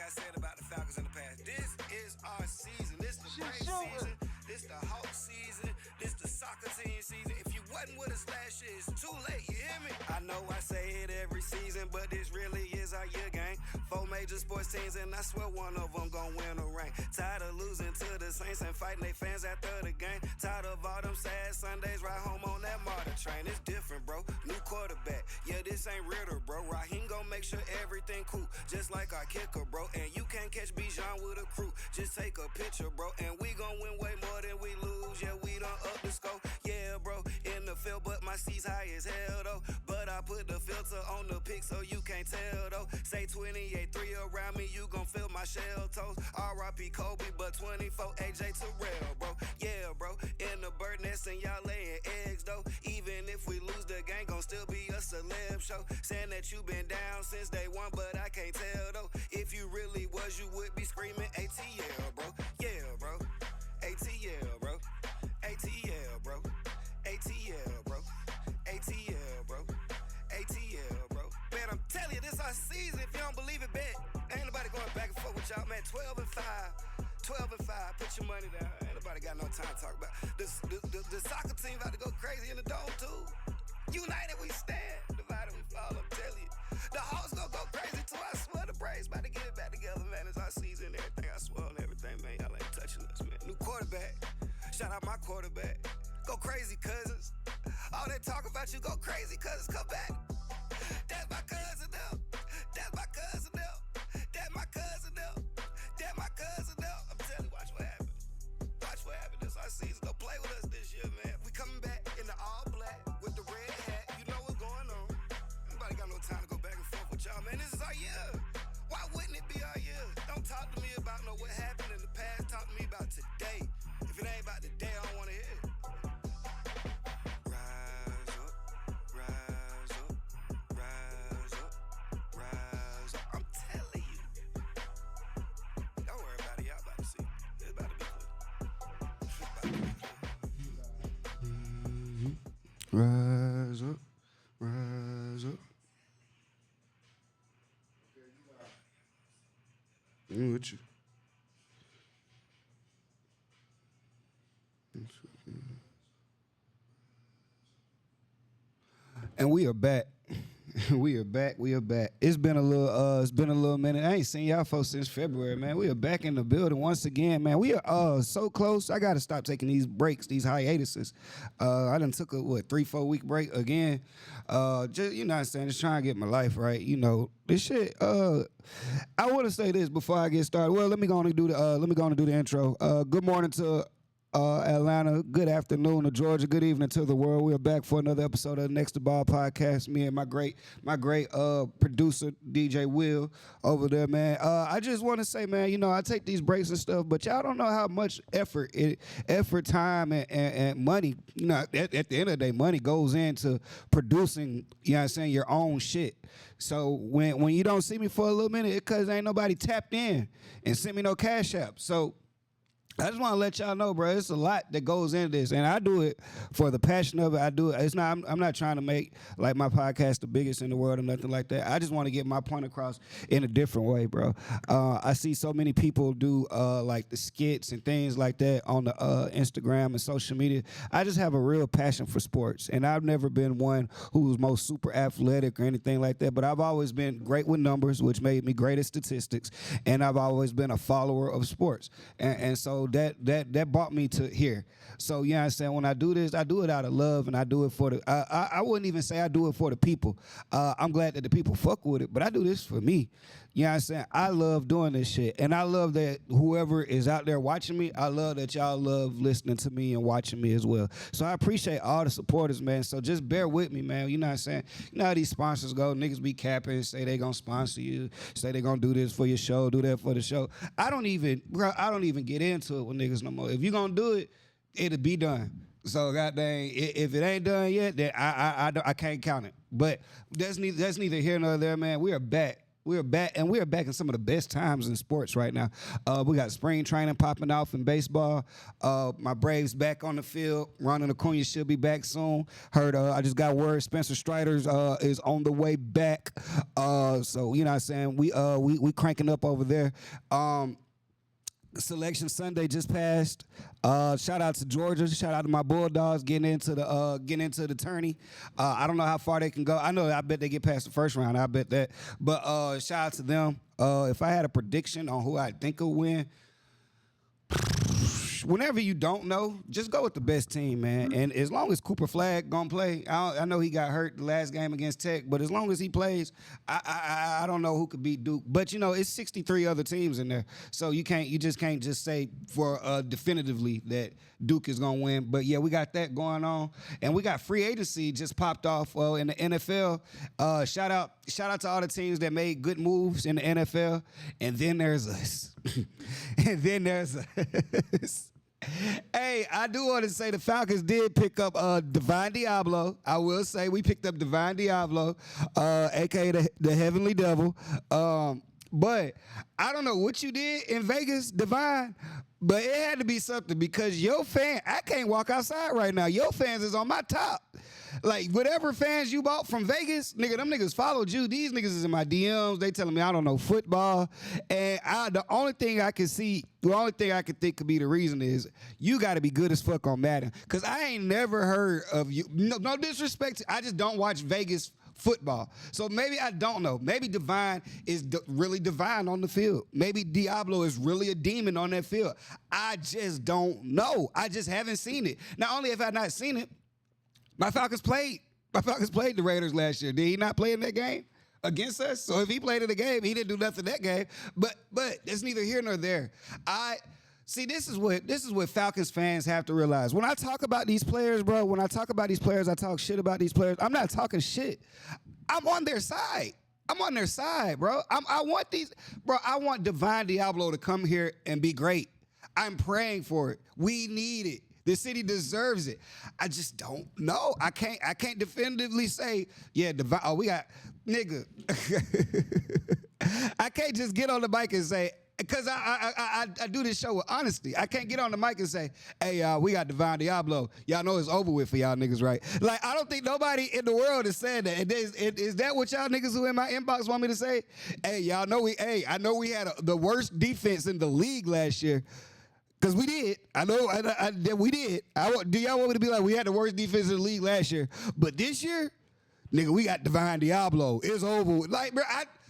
I said about the Falcons in the past, this is our season. This the Braves season. This the Hawks season. This the soccer team season. If you wasn't with us last year, it's too late. You hear me? I know I say it every season, but this really is our year game. 4 major sports teams, and I swear one of them gon' win a ring. Tired of losing to the Saints and fighting they fans after the game. Tired of all them sad Sundays, ride home on that MARTA train. It's different, bro. New quarterback. Yeah, this ain't Ritter, bro. Raheem gon' make sure everything cool, just like our kicker, bro. And you can't catch Bijan with a crew. Just take a picture, bro. And we gon' win way more than we lose. Yeah, we done up the score. Yeah, bro. In the field, but my seat's high as hell, though. But I put the filter on the pic so you can't tell, though. Say 28-3 around me, you gon' feel my shell toes. R.I.P. Kobe, but 24 AJ Terrell, bro. Yeah, bro. In the bird nest and y'all laying eggs, though. Even if we lose, the game gon' still be a celeb show. Saying that you been down since day one, but I can't tell, though. If you really was, you would be screaming ATL, bro. Yeah, bro. ATL, bro. ATL, bro. ATL, bro. ATL, bro. ATL, bro. Man, I'm telling you, this our season. If you don't believe it, bet. Ain't nobody going back and forth with y'all, man. 12-5. 12-5. Put your money down. Ain't nobody got no time to talk about. The soccer team about to go crazy in the dome, too. United we stand. Divided we fall, I'm telling you. The Hawks gonna go crazy, too. I swear the Braves about to get it back together, man. It's our season and everything. I swear on everything, man. Y'all ain't touching us, man. New quarterback. Shout out my quarterback. Go crazy, cousins. All that talk about you, go crazy, cousins. Come back. That's my cousin now. That's my cousin now. That's my cousin now. That's my cousin now. I'm telling you, watch what happens. Watch what happens. This our season. Go play with us this year, man. We coming back in the all black with the red hat. You know what's going on. Nobody got no time to go back and forth with y'all, man. This is our year. Why wouldn't it be our year? Don't talk to me about what happened in the past. Talk to me about today. If it ain't about today, I don't want to hear it. Rise up, rise up, rise up, rise up. I'm telling you. Don't worry about it. Y'all about to see. It's about to be good. It's about to be good. Rise up, rise up. I'm with you. And we are back. We are back. We are back. It's been a little minute. I ain't seen y'all folks since February, man. We are back in the building once again, man. We are so close. I gotta stop taking these breaks, these hiatuses. I done took a 3-4 week break again. Just you know what I'm saying, just trying to get my life right. You know, this shit. I wanna say this before I get started. Well, let me go on and do the intro. Good morning to Atlanta. Good afternoon to Georgia. Good evening to the world. We are back for another episode of the Next2Ball podcast. Me and my great producer DJ Will over there, man. I just want to say, man, you know, I take these breaks and stuff, but y'all don't know how much effort, time, and money. You know, at the end of the day, money goes into producing. You know what I'm saying, your own shit. So when you don't see me for a little minute, it's because ain't nobody tapped in and sent me no cash app. So I just want to let y'all know, bro, it's a lot that goes into this, and I do it for the passion of it. I do it. It's not. I'm not trying to make like my podcast the biggest in the world or nothing like that. I just want to get my point across in a different way, bro. I see so many people do like the skits and things like that on the Instagram and social media. I just have a real passion for sports, and I've never been one who was most super athletic or anything like that. But I've always been great with numbers, which made me great at statistics, and I've always been a follower of sports, and so that brought me to here. So you know what I'm saying, when I do this, I do it out of love, and I do it for the I wouldn't even say I do it for the people. I'm glad that the people fuck with it, but I do this for me. You know what I'm saying? I love doing this shit, and I love that whoever is out there watching me, I love that y'all love listening to me and watching me as well. So I appreciate all the supporters, man. So just bear with me, man. You know what I'm saying? You know how these sponsors go. Niggas be capping, say they gonna sponsor you, say they gonna do this for your show, do that for the show. I don't even get into it with niggas no more. If you gonna do it, it'll be done. So goddamn, if it ain't done yet, then I can't count it. But that's neither here nor there, man. We are back. We are back, and we are back in some of the best times in sports right now. We got spring training popping off in baseball. My Braves back on the field. Ronald Acuna should be back soon. Heard I just got word Spencer Strider's is on the way back. So you know what I'm saying, we cranking up over there. Selection Sunday just passed. Shout out to Georgia. Shout out to my Bulldogs getting into the tourney. I don't know how far they can go. I bet they get past the first round. I bet that. But shout out to them. If I had a prediction on who I think will win, whenever you don't know, just go with the best team, man. And as long as Cooper Flagg gonna play, I know he got hurt the last game against Tech, but as long as he plays, I don't know who could beat Duke. But you know, it's 63 other teams in there, so you just can't say for definitively that Duke is gonna win. But yeah, we got that going on, and we got free agency just popped off in the NFL. Shout out to all the teams that made good moves in the NFL, and then there's us. And then there's us. Hey, I do want to say the Falcons did pick up Divine Diablo. I will say we picked up Divine Diablo, a.k.a. the Heavenly Devil. But I don't know what you did in Vegas, Divine, but it had to be something because your fan, I can't walk outside right now. Your fans is on my top. Like, whatever fans you bought from Vegas, nigga, them niggas followed you. These niggas is in my DMs. They telling me I don't know football. And the only thing I can think could be the reason is you got to be good as fuck on Madden. Because I ain't never heard of you. No disrespect. I just don't watch Vegas football. So maybe I don't know. Maybe Divine is really divine on the field. Maybe Diablo is really a demon on that field. I just don't know. I just haven't seen it. Not only have I not seen it, my Falcons played the Raiders last year. Did he not play in that game against us? So if he played in the game, he didn't do nothing that game. But it's neither here nor there. See, this is what Falcons fans have to realize. When I talk about these players, bro, I talk shit about these players. I'm not talking shit. I'm on their side. Bro. I want Divine Diablo to come here and be great. I'm praying for it. We need it. The city deserves it. I just don't know. I can't definitively say, yeah, Divine. Oh, we got nigga. I can't just get on the mic and say, because I do this show with honesty. I can't get on the mic and say, hey, y'all, we got Divine Diablo. Y'all know it's over with for y'all niggas, right? Like, I don't think nobody in the world is saying that. Is that what y'all niggas who in my inbox want me to say? Hey, y'all know I know we had the worst defense in the league last year. Because we did. I know we did. Do y'all want me to be like, we had the worst defense in the league last year? But this year, nigga, we got Divine Diablo. It's over with. Like, bro,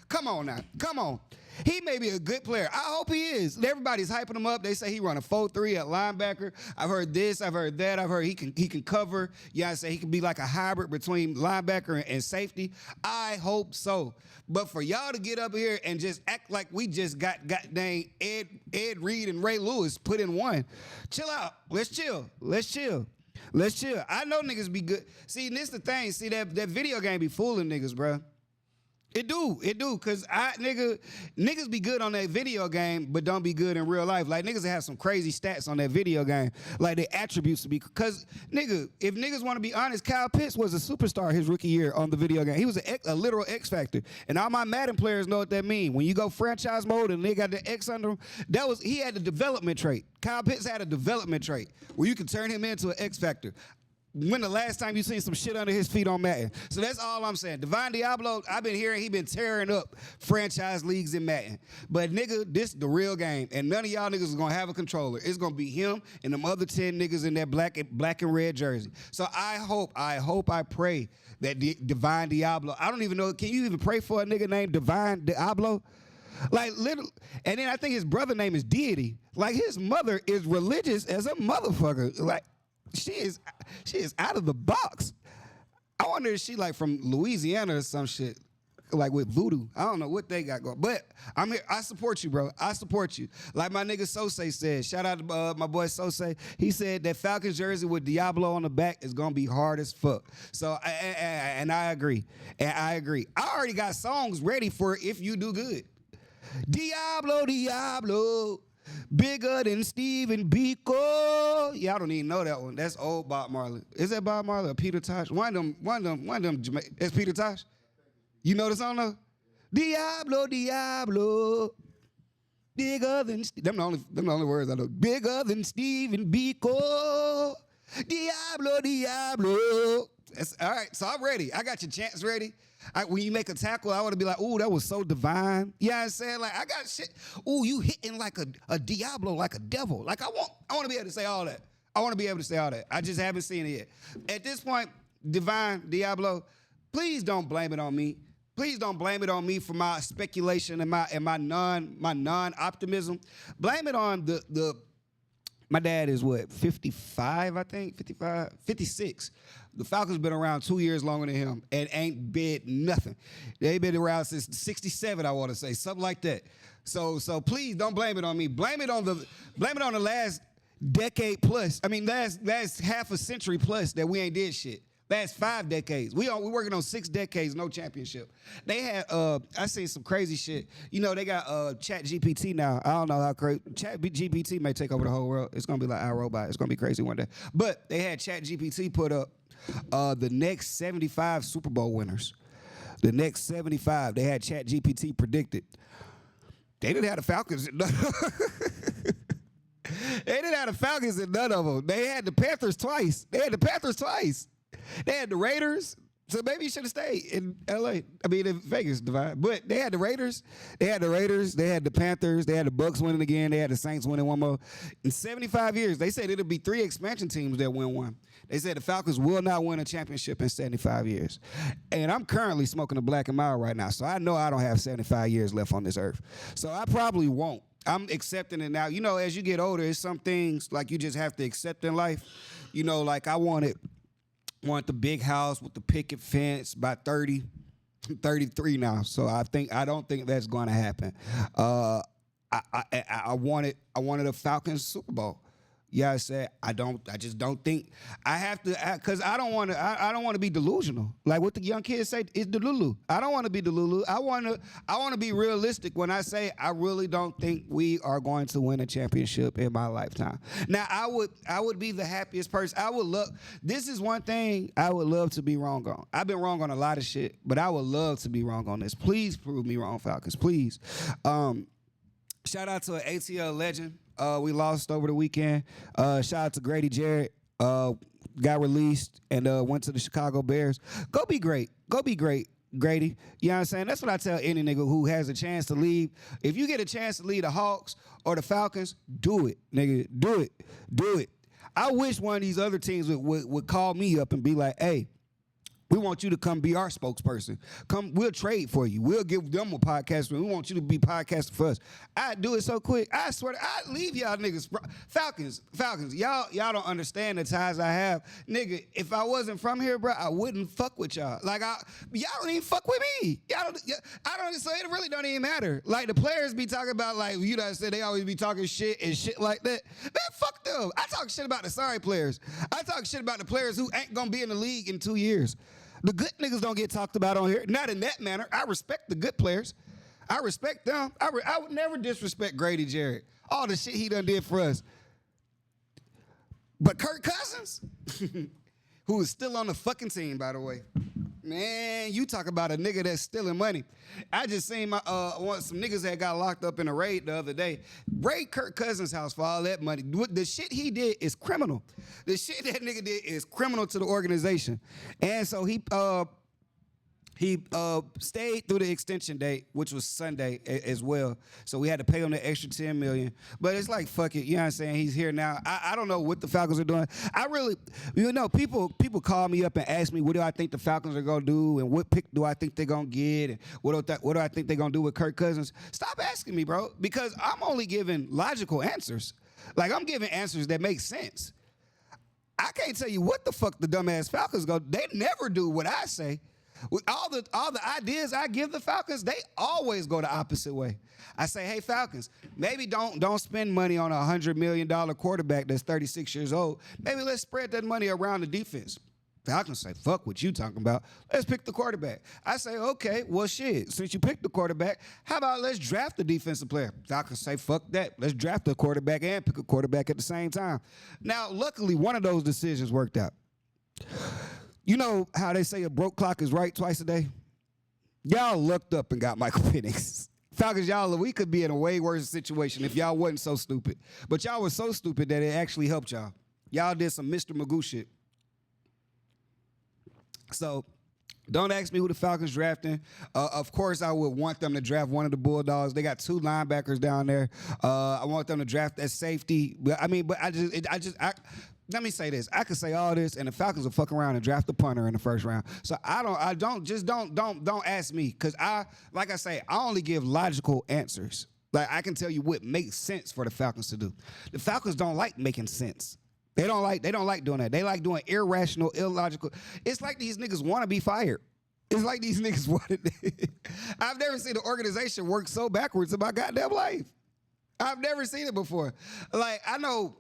come on now. Come on. He may be a good player. I hope he is. Everybody's hyping him up. They say he run a 4-3 at linebacker. I've heard this. I've heard that. I've heard he can cover. Yeah, I say he can be like a hybrid between linebacker and safety. I hope so. But for y'all to get up here and just act like we just got dang Ed Reed and Ray Lewis put in one, chill out. Let's chill. I know niggas be good. See, and this the thing. See, that video game be fooling niggas, bro. It do, cause niggas be good on that video game, but don't be good in real life. Like niggas have some crazy stats on that video game, like their attributes to be. Cause nigga, if niggas want to be honest, Kyle Pitts was a superstar his rookie year on the video game. He was a literal X factor, and all my Madden players know what that mean. When you go franchise mode and they got the X under him, he had the development trait. Kyle Pitts had a development trait where you can turn him into an X factor. When the last time you seen some shit under his feet on Madden? So that's all I'm saying. Divine Diablo, I've been hearing he been tearing up franchise leagues in Madden. But nigga, this the real game. And none of y'all niggas is gonna have a controller. It's gonna be him and them other 10 niggas in that black and red jersey. So I pray that Divine Diablo, I don't even know, can you even pray for a nigga named Divine Diablo? Like little, and then I think his brother name is Deity. Like his mother is religious as a motherfucker. Like, She is out of the box. I wonder if she like from Louisiana or some shit, like with voodoo. I don't know what they got going. But I'm here. I support you, bro. I support you. Like my nigga Sose said. Shout out to my boy Sose. He said that Falcons jersey with Diablo on the back is gonna be hard as fuck. So and I agree. I already got songs ready for if you do good. Diablo. Bigger than Stephen Biko. Y'all don't even know that one. That's old Bob Marley. Is that Bob Marley or Peter Tosh? One of them. It's Peter Tosh. You know the song though? Diablo, Diablo. Bigger than them the only words I know. Bigger than Steven Biko. Diablo, Diablo. That's, all right, so I'm ready. I got your chants ready. When you make a tackle, I want to be like, ooh, that was so divine. You know what I'm saying? Like, I got shit. Ooh, you hitting like a Diablo, like a devil. Like, I want to be able to say all that. I want to be able to say all that. I just haven't seen it yet. At this point, divine, Diablo, please don't blame it on me. Please don't blame it on me for my speculation and my non-optimism. Blame it on my dad is what, 55, I think, 55, 56. The Falcons been around 2 years longer than him and ain't bid nothing. They've been around since 67, I want to say, something like that. So please don't blame it on me. Blame it on the last decade plus. I mean, last half a century plus that we ain't did shit. Last 5 decades. We're working on 6 decades, no championship. They had, I seen some crazy shit. You know, they got Chat GPT now. I don't know how crazy. Chat GPT may take over the whole world. It's going to be like iRobot. It's going to be crazy one day. But they had Chat GPT put up the next 75 Super Bowl winners. The next 75. They had Chat GPT predicted. They didn't have the Falcons. They didn't have the Falcons in none of them. They had the Panthers twice. They had the Raiders, so maybe you should have stayed in L.A. I mean, in Vegas, Divine. But they had the Raiders. They had the Panthers. They had the Bucks winning again. They had the Saints winning one more. In 75 years, they said it'll be 3 expansion teams that win one. They said the Falcons will not win a championship in 75 years. And I'm currently smoking a Black and Mild right now, so I know I don't have 75 years left on this earth. So I probably won't. I'm accepting it now. You know, as you get older, it's some things like you just have to accept in life. You know, like I want the big house with the picket fence by 30. I'm 33 now, so I don't think that's going to happen. I wanted a Falcons Super Bowl. Yeah, I said I just don't think I have to, because I don't want to be delusional. Like what the young kids say, it's Delulu. I don't want to be Delulu. I want to be realistic when I say I really don't think we are going to win a championship in my lifetime. Now I would be the happiest person. This is one thing I would love to be wrong on. I've been wrong on a lot of shit, but I would love to be wrong on this. Please prove me wrong, Falcons. Please. Shout out to an ATL legend. We lost over the weekend. Shout out to Grady Jarrett. Got released and went to the Chicago Bears. Go be great. Go be great, Grady. You know what I'm saying? That's what I tell any nigga who has a chance to leave. If you get a chance to leave the Hawks or the Falcons, do it, nigga. Do it. Do it. I wish one of these other teams would call me up and be like, hey, we want you to come be our spokesperson. Come, we'll trade for you. We'll give them a podcast. We want you to be podcasting for us. I'd do it so quick. I swear, I'd leave y'all niggas. Falcons, y'all don't understand the ties I have. Nigga, if I wasn't from here, bro, I wouldn't fuck with y'all. Like, y'all don't even fuck with me. I don't, so it really don't even matter. Like, the players be talking about, like, you know, said they always be talking shit and shit like that. Man, fuck them. I talk shit about the sorry players. I talk shit about the players who ain't gonna be in the league in 2 years. The good niggas don't get talked about on here. Not in that manner. I respect the good players. I respect them. I would never disrespect Grady Jarrett. All the shit he done did for us. But Kirk Cousins, who is still on the fucking team, by the way. Man, you talk about a nigga that's stealing money. I just seen some niggas that got locked up in a raid the other day. Raid Kirk Cousins' house for all that money. The shit he did is criminal. The shit that nigga did is criminal to the organization. And so he stayed through the extension date, which was Sunday as well. So we had to pay him the extra $10 million. But it's like, fuck it. You know what I'm saying? He's here now. I don't know what the Falcons are doing. I really, you know, people call me up and ask me, what do I think the Falcons are going to do? And what pick do I think they're going to get? And what do I think they're going to do with Kirk Cousins? Stop asking me, bro, because I'm only giving logical answers. Like, I'm giving answers that make sense. I can't tell you what the fuck the dumbass Falcons go. They never do what I say. With all the ideas I give the Falcons, they always go the opposite way. I say, hey, Falcons, maybe don't spend money on a $100 million quarterback that's 36 years old. Maybe let's spread that money around the defense. Falcons say, fuck what you talking about. Let's pick the quarterback. I say, okay, well, shit, since you picked the quarterback, how about let's draft the defensive player? Falcons say, fuck that. Let's draft a quarterback and pick a quarterback at the same time. Now, luckily, one of those decisions worked out. You know how they say a broke clock is right twice a day? Y'all looked up and got Michael Penix. Falcons, we could be in a way worse situation if y'all wasn't so stupid. But y'all was so stupid that it actually helped y'all. Y'all did some Mr. Magoo shit. So don't ask me who the Falcons drafting. Of course, I would want them to draft one of the Bulldogs. They got 2 linebackers down there. I want them to draft that safety. But let me say this. I could say all this, and the Falcons will fuck around and draft the punter in the first round. So don't ask me, because like I say, I only give logical answers. Like, I can tell you what makes sense for the Falcons to do. The Falcons don't like making sense. They don't like doing that. They like doing irrational, illogical. It's like these niggas want to be fired. It's like these niggas want it. I've never seen an organization work so backwards in my goddamn life. I've never seen it before. Like, I know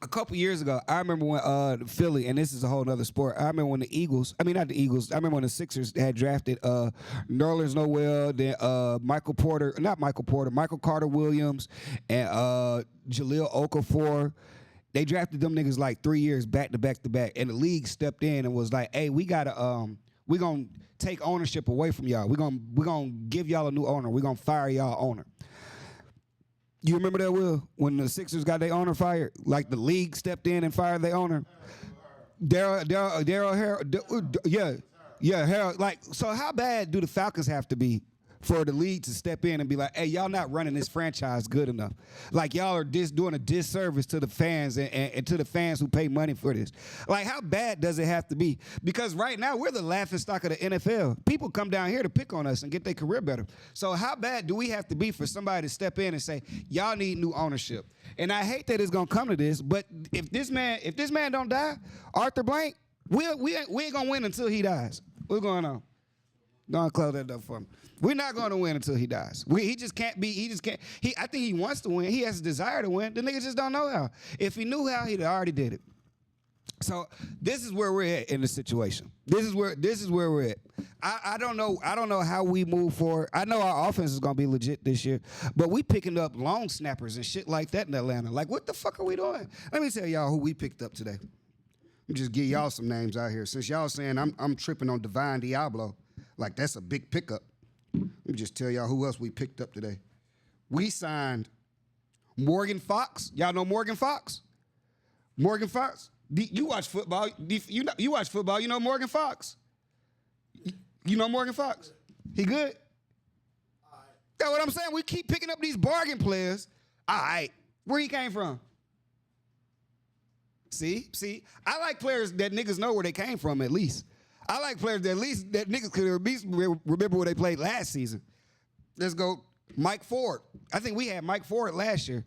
a couple years ago, I remember when Philly, and this is a whole other sport, I remember when I remember when the Sixers had drafted Nerlens Noel, then Michael Carter-Williams, and Jahlil Okafor. They drafted them niggas like 3 years back to back to back, and the league stepped in and was like, "Hey, we gonna take ownership away from y'all. We're gonna give y'all a new owner. We're gonna fire y'all owner." You remember that, Will? When the Sixers got their owner fired, like the league stepped in and fired their owner. Daryl Harold, yeah, Harold. Like, so how bad do the Falcons have to be for the league to step in and be like, hey, y'all not running this franchise good enough? Like, y'all are doing a disservice to the fans and to the fans who pay money for this. Like, how bad does it have to be? Because right now, we're the laughingstock of the NFL. People come down here to pick on us and get their career better. So how bad do we have to be for somebody to step in and say, y'all need new ownership? And I hate that it's going to come to this, but if this man don't die, Arthur Blank, we ain't going to win until he dies. What's going on? Don't close that up for me. We're not going to win until he dies. He just can't be. He just can't. I think he wants to win. He has a desire to win. The nigga just don't know how. If he knew how, he'd already did it. So this is where we're at in the situation. This is where we're at. I don't know how we move forward. I know our offense is gonna be legit this year, but we picking up long snappers and shit like that in Atlanta. Like, what the fuck are we doing? Let me tell y'all who we picked up today. Let me just give y'all some names out here. Since y'all saying I'm tripping on Divine Diablo, like that's a big pickup. Let me just tell y'all who else we picked up today. We signed Morgan Fox. Y'all know Morgan Fox? Morgan Fox? You watch football. You watch football. You know Morgan Fox? You know Morgan Fox? He good? All right. That's what I'm saying. We keep picking up these bargain players. All right. Where he came from? See? I like players that niggas know where they came from at least. I like players that at least that niggas could at least remember where they played last season. Let's go Mike Ford. I think we had Mike Ford last year.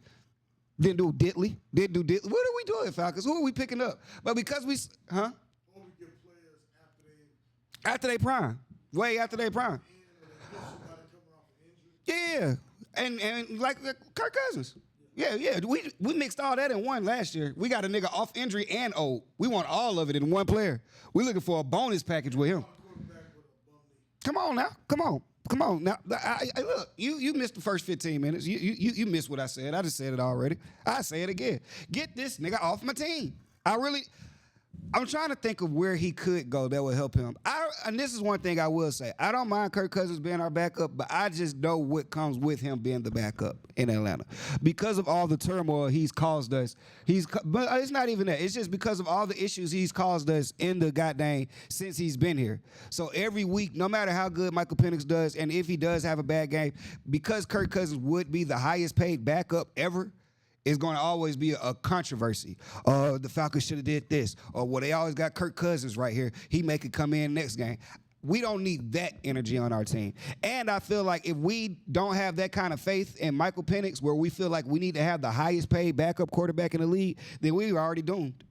Didn't do Ditley. What are we doing, Falcons? Who are we picking up? But because we Only get players after they prime. Way after they prime. Yeah. And like Kirk Cousins. Yeah. We mixed all that in one last year. We got a nigga off injury and old. We want all of it in one player. We looking for a bonus package with him. Come on now. Now, look, you missed the first 15 minutes. You missed what I said. I just said it already. I say it again. Get this nigga off my team. I'm trying to think of where he could go that would help him. And this is one thing I will say. I don't mind Kirk Cousins being our backup, but I just know what comes with him being the backup in Atlanta. Because of all the turmoil he's caused us. But it's not even that. It's just because of all the issues he's caused us in the goddamn since he's been here. So every week, no matter how good Michael Penix does, and if he does have a bad game, because Kirk Cousins would be the highest paid backup ever, it's going to always be a controversy. The Falcons should have did this. Or, well, they always got Kirk Cousins right here. He may could come in next game. We don't need that energy on our team. And I feel like if we don't have that kind of faith in Michael Penix, where we feel like we need to have the highest paid backup quarterback in the league, then we were already doomed.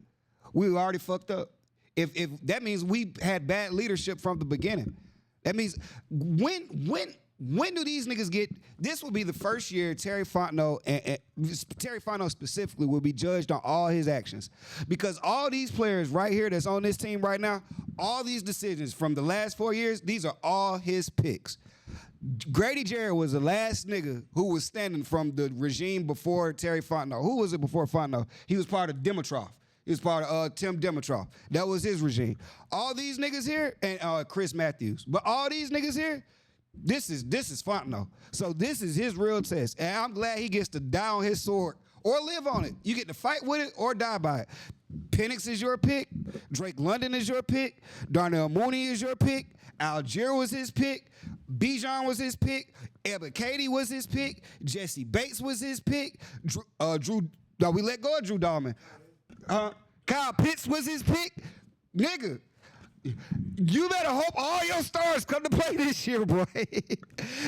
We were already fucked up. If that means we had bad leadership from the beginning. That means when do these niggas get? This will be the first year Terry Fontenot and Terry Fontenot specifically will be judged on all his actions, because all these players right here that's on this team right now, all these decisions from the last 4 years, these are all his picks. Grady Jarrett was the last nigga who was standing from the regime before Terry Fontenot. Who was it before Fontenot? He was part of Dimitrov. He was part of Tim Dimitrov. That was his regime. All these niggas here, and Chris Matthews. But all these niggas here, this is Fontenot. So this is his real test. And I'm glad he gets to die on his sword or live on it. You get to fight with it or die by it. Penix is your pick. Drake London is your pick. Darnell Mooney is your pick. Algier was his pick. Bijan was his pick. Ebba Katie was his pick. Jesse Bates was his pick. We let go of Drew Dahlman. Kyle Pitts was his pick. Nigga, you better hope all your stars come to play this year, boy.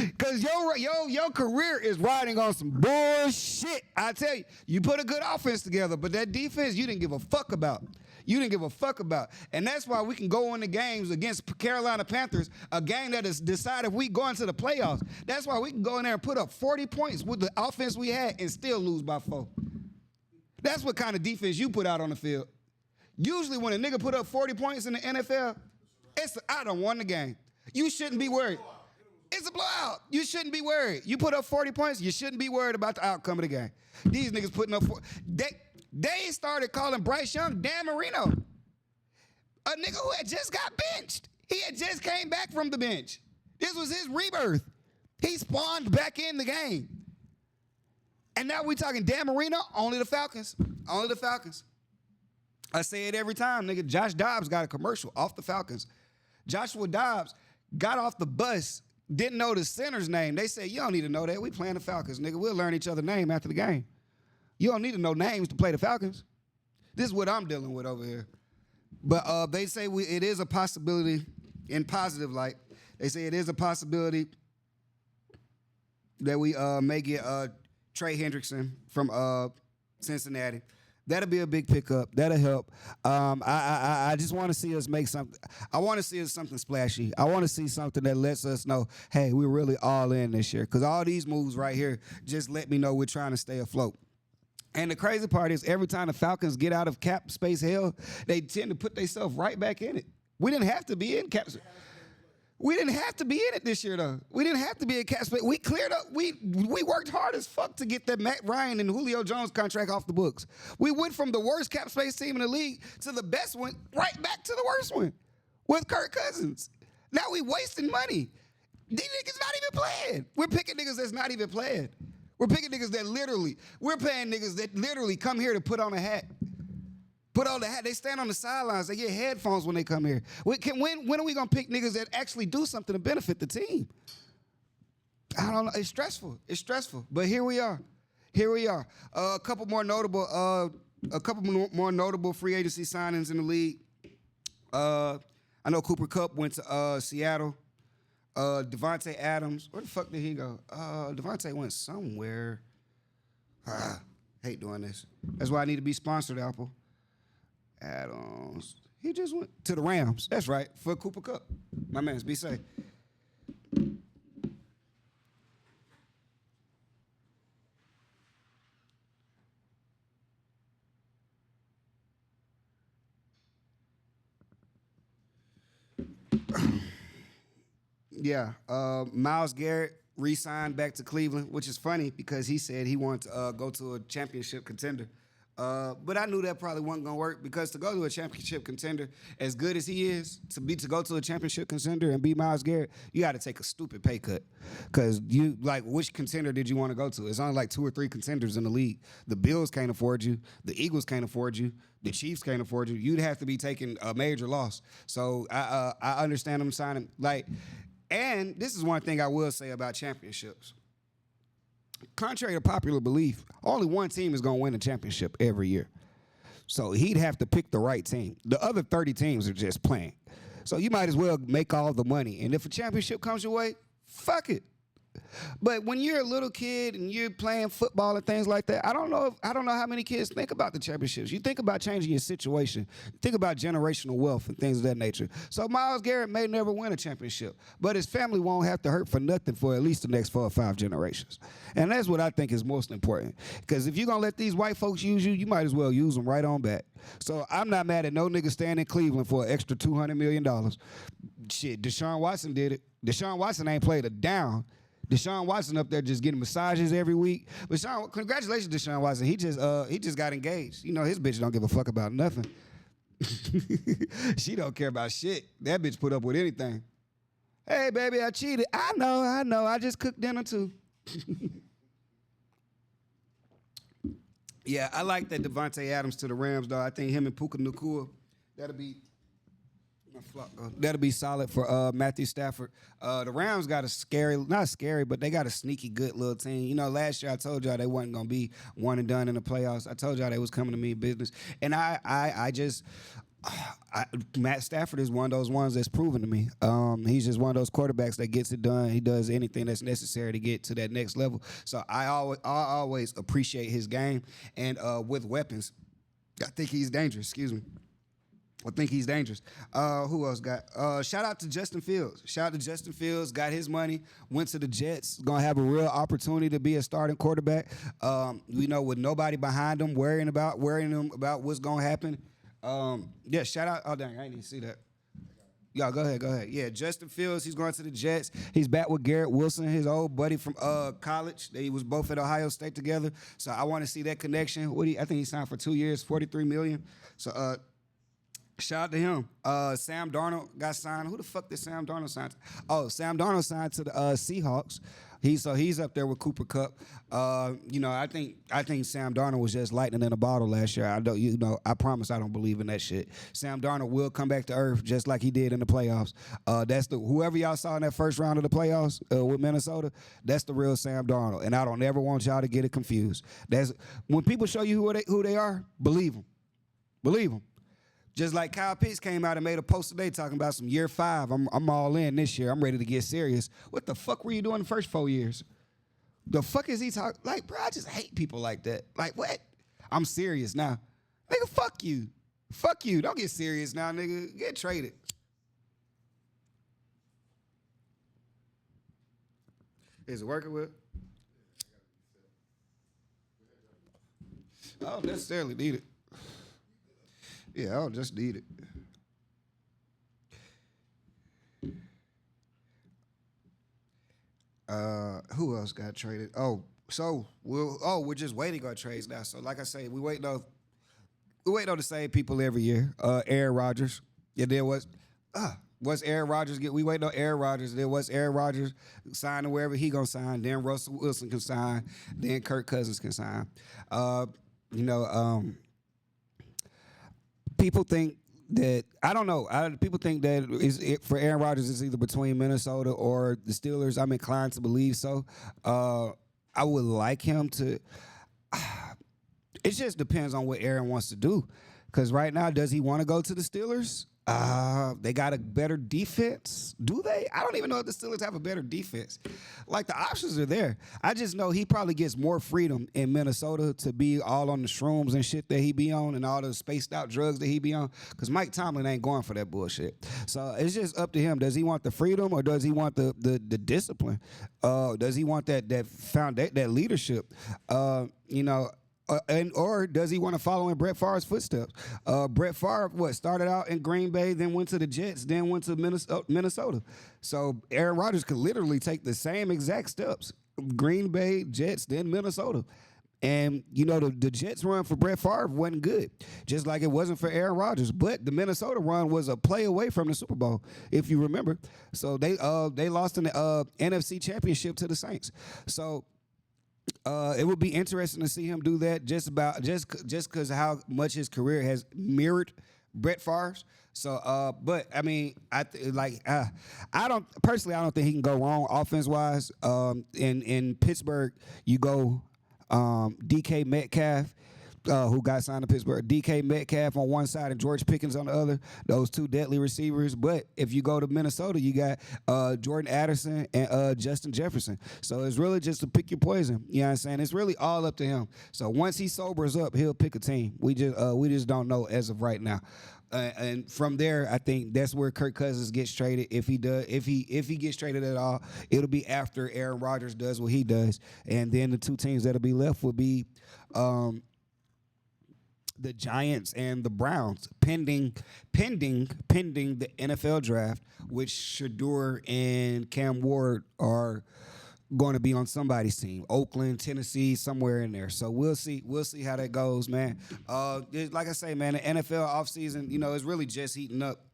Because your career is riding on some bullshit. I tell you, you put a good offense together, but that defense you didn't give a fuck about. You didn't give a fuck about. And that's why we can go into games against Carolina Panthers, a game that is decided if we go into the playoffs. That's why we can go in there and put up 40 points with the offense we had and still lose by 4. That's what kind of defense you put out on the field. Usually when a nigga put up 40 points in the NFL, I done won the game. You shouldn't be worried. It's a blowout. You shouldn't be worried. You put up 40 points, you shouldn't be worried about the outcome of the game. These niggas putting up they started calling Bryce Young Dan Marino. A nigga who had just got benched. He had just came back from the bench. This was his rebirth. He spawned back in the game. And now we talking Dan Marino, only the Falcons. Only the Falcons. I say it every time, nigga. Josh Dobbs got a commercial off the Falcons. Joshua Dobbs got off the bus, didn't know the center's name. They said, you don't need to know that. We playing the Falcons, nigga. We'll learn each other's name after the game. You don't need to know names to play the Falcons. This is what I'm dealing with over here. But they say it is a possibility in positive light. They say it is a possibility that we may get Trey Hendrickson from Cincinnati. That'll be a big pickup. That'll help. I just want to see us make something. I want to see us something splashy. I want to see something that lets us know, hey, we're really all in this year. Because all these moves right here just let me know we're trying to stay afloat. And the crazy part is every time the Falcons get out of cap space hell, they tend to put themselves right back in it. We didn't have to be in cap space. We didn't have to be in it this year, though. We didn't have to be in cap space. We cleared up. We worked hard as fuck to get that Matt Ryan and Julio Jones contract off the books. We went from the worst cap space team in the league to the best one, right back to the worst one with Kirk Cousins. Now we wasting money. These niggas not even playing. We're picking niggas that's not even playing. We're picking niggas that we're paying niggas that literally come here to put on a hat. Put on the hat. They stand on the sidelines. They get headphones when they come here. When are we going to pick niggas that actually do something to benefit the team? I don't know. It's stressful. It's stressful. But here we are. Here we are. A couple more notable free agency signings in the league. I know Cooper Kupp went to Seattle. Devontae Adams, where the fuck did he go? Devontae went somewhere. Hate doing this. That's why I need to be sponsored, Apple. Adams. He just went to the Rams. That's right, for Cooper Kupp. My man's be safe. Yeah, Myles Garrett re-signed back to Cleveland, which is funny because he said he wanted to go to a championship contender. But I knew that probably wasn't going to work because to go to a championship contender, as good as he is, to go to a championship contender and be Myles Garrett, you got to take a stupid pay cut. Because which contender did you want to go to? It's only like 2 or 3 contenders in the league. The Bills can't afford you. The Eagles can't afford you. The Chiefs can't afford you. You'd have to be taking a major loss. So I understand them signing. And this is one thing I will say about championships. Contrary to popular belief, only one team is going to win a championship every year. So he'd have to pick the right team. The other 30 teams are just playing. So you might as well make all the money. And if a championship comes your way, fuck it. But when you're a little kid and you're playing football and things like that, I don't know how many kids think about the championships. You think about changing your situation. You think about generational wealth and things of that nature. So Myles Garrett may never win a championship, but his family won't have to hurt for nothing for at least the next 4 or 5 generations. And that's what I think is most important. Because if you're going to let these white folks use you, you might as well use them right on back. So I'm not mad at no nigga staying in Cleveland for an extra $200 million. Shit, Deshaun Watson did it. Deshaun Watson ain't played a down. Deshaun Watson up there just getting massages every week. But congratulations, Deshaun Watson. He just got engaged. You know his bitch don't give a fuck about nothing. She don't care about shit. That bitch put up with anything. Hey, baby, I cheated. I know. I just cooked dinner too. Yeah, I like that Devontae Adams to the Rams, though. I think him and Puka Nacua, that'll be solid for Matthew Stafford. The Rams got not scary, but they got a sneaky good little team. You know, last year I told y'all they wasn't gonna be one and done in the playoffs. I told y'all they was coming to me business, and Matt Stafford is one of those ones that's proven to me. He's just one of those quarterbacks that gets it done. He does anything that's necessary to get to that next level. So I always appreciate his game, and with weapons, I think he's dangerous. Excuse me. I think he's dangerous. Who else got? Shout out to Justin Fields. Got his money, went to the Jets. Gonna have a real opportunity to be a starting quarterback. With nobody behind him, worrying him about what's gonna happen. Yeah, shout out. Oh, dang, I didn't even see that. Y'all, go ahead. Yeah, Justin Fields, he's going to the Jets. He's back with Garrett Wilson, his old buddy from college. They was both at Ohio State together. So I want to see that connection. I think he signed for 2 years, $43 million. So shout out to him. Sam Darnold got signed. Who the fuck did Sam Darnold sign to? Oh, Sam Darnold signed to the Seahawks. He's up there with Cooper Kupp. I think Sam Darnold was just lightning in a bottle last year. I promise I don't believe in that shit. Sam Darnold will come back to earth just like he did in the playoffs. Whoever y'all saw in that first round of the playoffs with Minnesota, that's the real Sam Darnold. And I don't ever want y'all to get it confused. That's when people show you who they are, believe them. Believe them. Just like Kyle Pitts came out and made a post today talking about some year 5. I'm all in this year. I'm ready to get serious. What the fuck were you doing the first 4 years? The fuck is he talking? Like, bro, I just hate people like that. Like, what? I'm serious now. Nigga, fuck you. Fuck you. Don't get serious now, nigga. Get traded. Is it working with? I don't necessarily need it. Yeah, I don't just need it. Who else got traded? We're just waiting on trades now. So like I say, we wait on the same people every year. Aaron Rodgers. Yeah, there was Aaron Rodgers we waiting on Aaron Rodgers. There was Aaron Rodgers signing wherever he gonna sign. Then Russell Wilson can sign. Then Kirk Cousins can sign. People think that I don't know. People think that for Aaron Rodgers it's either between Minnesota or the Steelers. I'm inclined to believe so. I would like him to. It just depends on what Aaron wants to do. Because right now, does he want to go to the Steelers? They got a better defense. Do they? I don't even know if the Steelers have a better defense. Like, the options are there. I just know he probably gets more freedom in Minnesota to be all on the shrooms and shit that he be on and all the spaced out drugs that he be on. Because Mike Tomlin ain't going for that bullshit. So it's just up to him. Does he want the freedom or does he want the discipline? Does he want that leadership? Or does he want to follow in Brett Favre's footsteps? Brett Favre, started out in Green Bay, then went to the Jets, then went to Minnesota. So Aaron Rodgers could literally take the same exact steps. Green Bay, Jets, then Minnesota. And, the Jets run for Brett Favre wasn't good, just like it wasn't for Aaron Rodgers. But the Minnesota run was a play away from the Super Bowl, if you remember. So they lost in the NFC Championship to the Saints. So it would be interesting to see him do that just because how much his career has mirrored Brett Favre's. So, but I mean, I don't think he can go wrong offense wise. In Pittsburgh, you go DK Metcalf. Who got signed to Pittsburgh. DK Metcalf on one side and George Pickens on the other. Those two deadly receivers. But if you go to Minnesota, you got Jordan Addison and Justin Jefferson. So it's really just to pick your poison. You know what I'm saying? It's really all up to him. So once he sobers up, he'll pick a team. We just don't know as of right now. And from there, I think that's where Kirk Cousins gets traded. If he gets traded at all, it'll be after Aaron Rodgers does what he does. And then the two teams that'll be left will be the Giants and the Browns, pending the NFL draft, which Shador and Cam Ward are going to be on somebody's team. Oakland, Tennessee, somewhere in there. So we'll see. We'll see how that goes, man. Like I say, man, the NFL offseason, is really just heating up.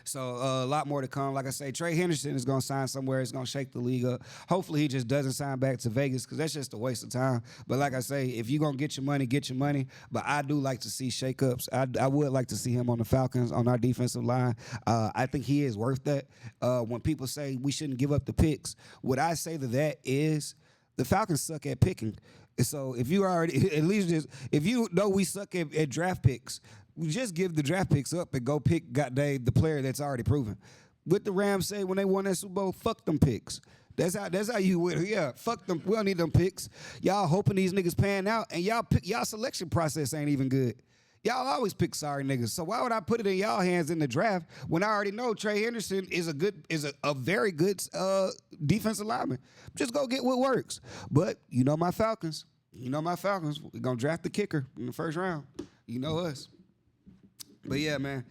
So a lot more to come. Like I say, Trey Henderson is going to sign somewhere. It's going to shake the league up. Hopefully he just doesn't sign back to Vegas because that's just a waste of time. But like I say, if you're going to get your money, get your money. But I do like to see shakeups. I would like to see him on the Falcons, on our defensive line. I think he is worth that. When people say we shouldn't give up the picks, what I say to that is the Falcons suck at picking. So if you already, at least just, if you know we suck at draft picks, just give the draft picks up and go pick goddamn the player that's already proven. What the Rams say when they won that Super Bowl, fuck them picks. That's how you win. Yeah, fuck them. We don't need them picks. Y'all hoping these niggas pan out, and y'all selection process ain't even good. Y'all always pick sorry niggas. So why would I put it in y'all hands in the draft when I already know Trey Henderson is a very good defensive lineman? Just go get what works. But my Falcons. We're gonna draft the kicker in the first round. You know us. But yeah, man,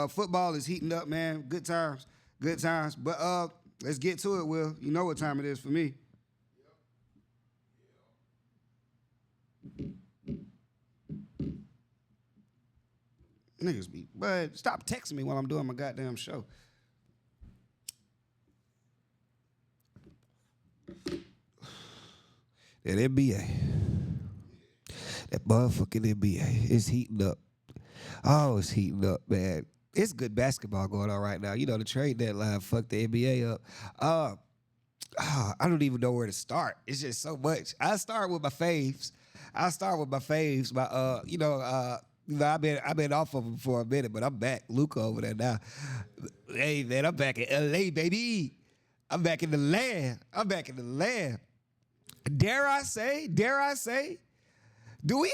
football is heating up, man. Good times. But let's get to it, Will. You know what time it is for me. Niggas be, but stop texting me while I'm doing my goddamn show. That NBA. That motherfucking NBA is heating up. Oh, it's heating up, man. It's good basketball going on right now. The trade deadline fucked the NBA up. I don't even know where to start. It's just so much. I start with my faves. I've been off of them for a minute, but I'm back. Luka over there now. Hey, man, I'm back in LA, baby. I'm back in the land. Dare I say? Do we?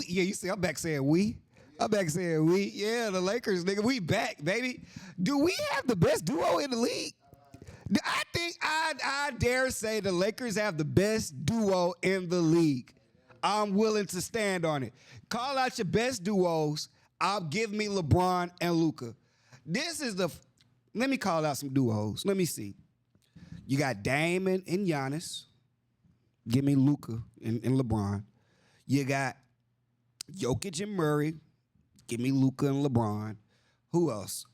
Yeah, you see, I'm back saying we. Yeah, the Lakers, nigga, we back, baby. Do we have the best duo in the league? I think I dare say the Lakers have the best duo in the league. I'm willing to stand on it. Call out your best duos. Give me LeBron and Luka. Let me call out some duos. Let me see. You got Dame and Giannis. Give me Luka and LeBron. You got Jokic and Murray. Give me Luka and LeBron. Who else?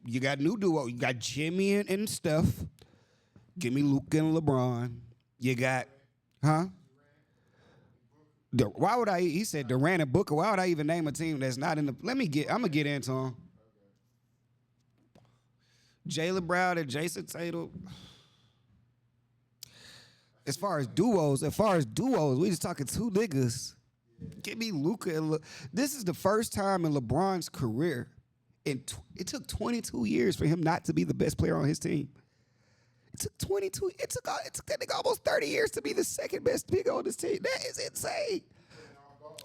You got new duo. You got Jimmy and Steph. Give me Luka and LeBron. You got, huh? Why would I? He said Durant and Booker. Why would I even name a team that's not in the? I'm gonna get into them. Jaylen Brown and Jason Tatum. As far as duos, we just talking two niggas. Give me Luka and this is the first time in LeBron's career. It took 22 years for him not to be the best player on his team. It took 22. It took that nigga almost 30 years to be the second best nigga on this team. That is insane.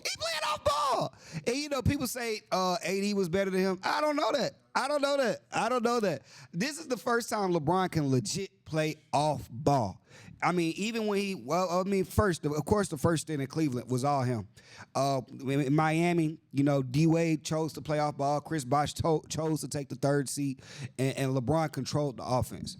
He playing off ball. And people say AD was better than him. I don't know that. This is the first time LeBron can legit play off ball. I mean, even when first, of course, the first stint in Cleveland was all him. In Miami, D-Wade chose to play off ball. Chris Bosh chose to take the third seat, and LeBron controlled the offense.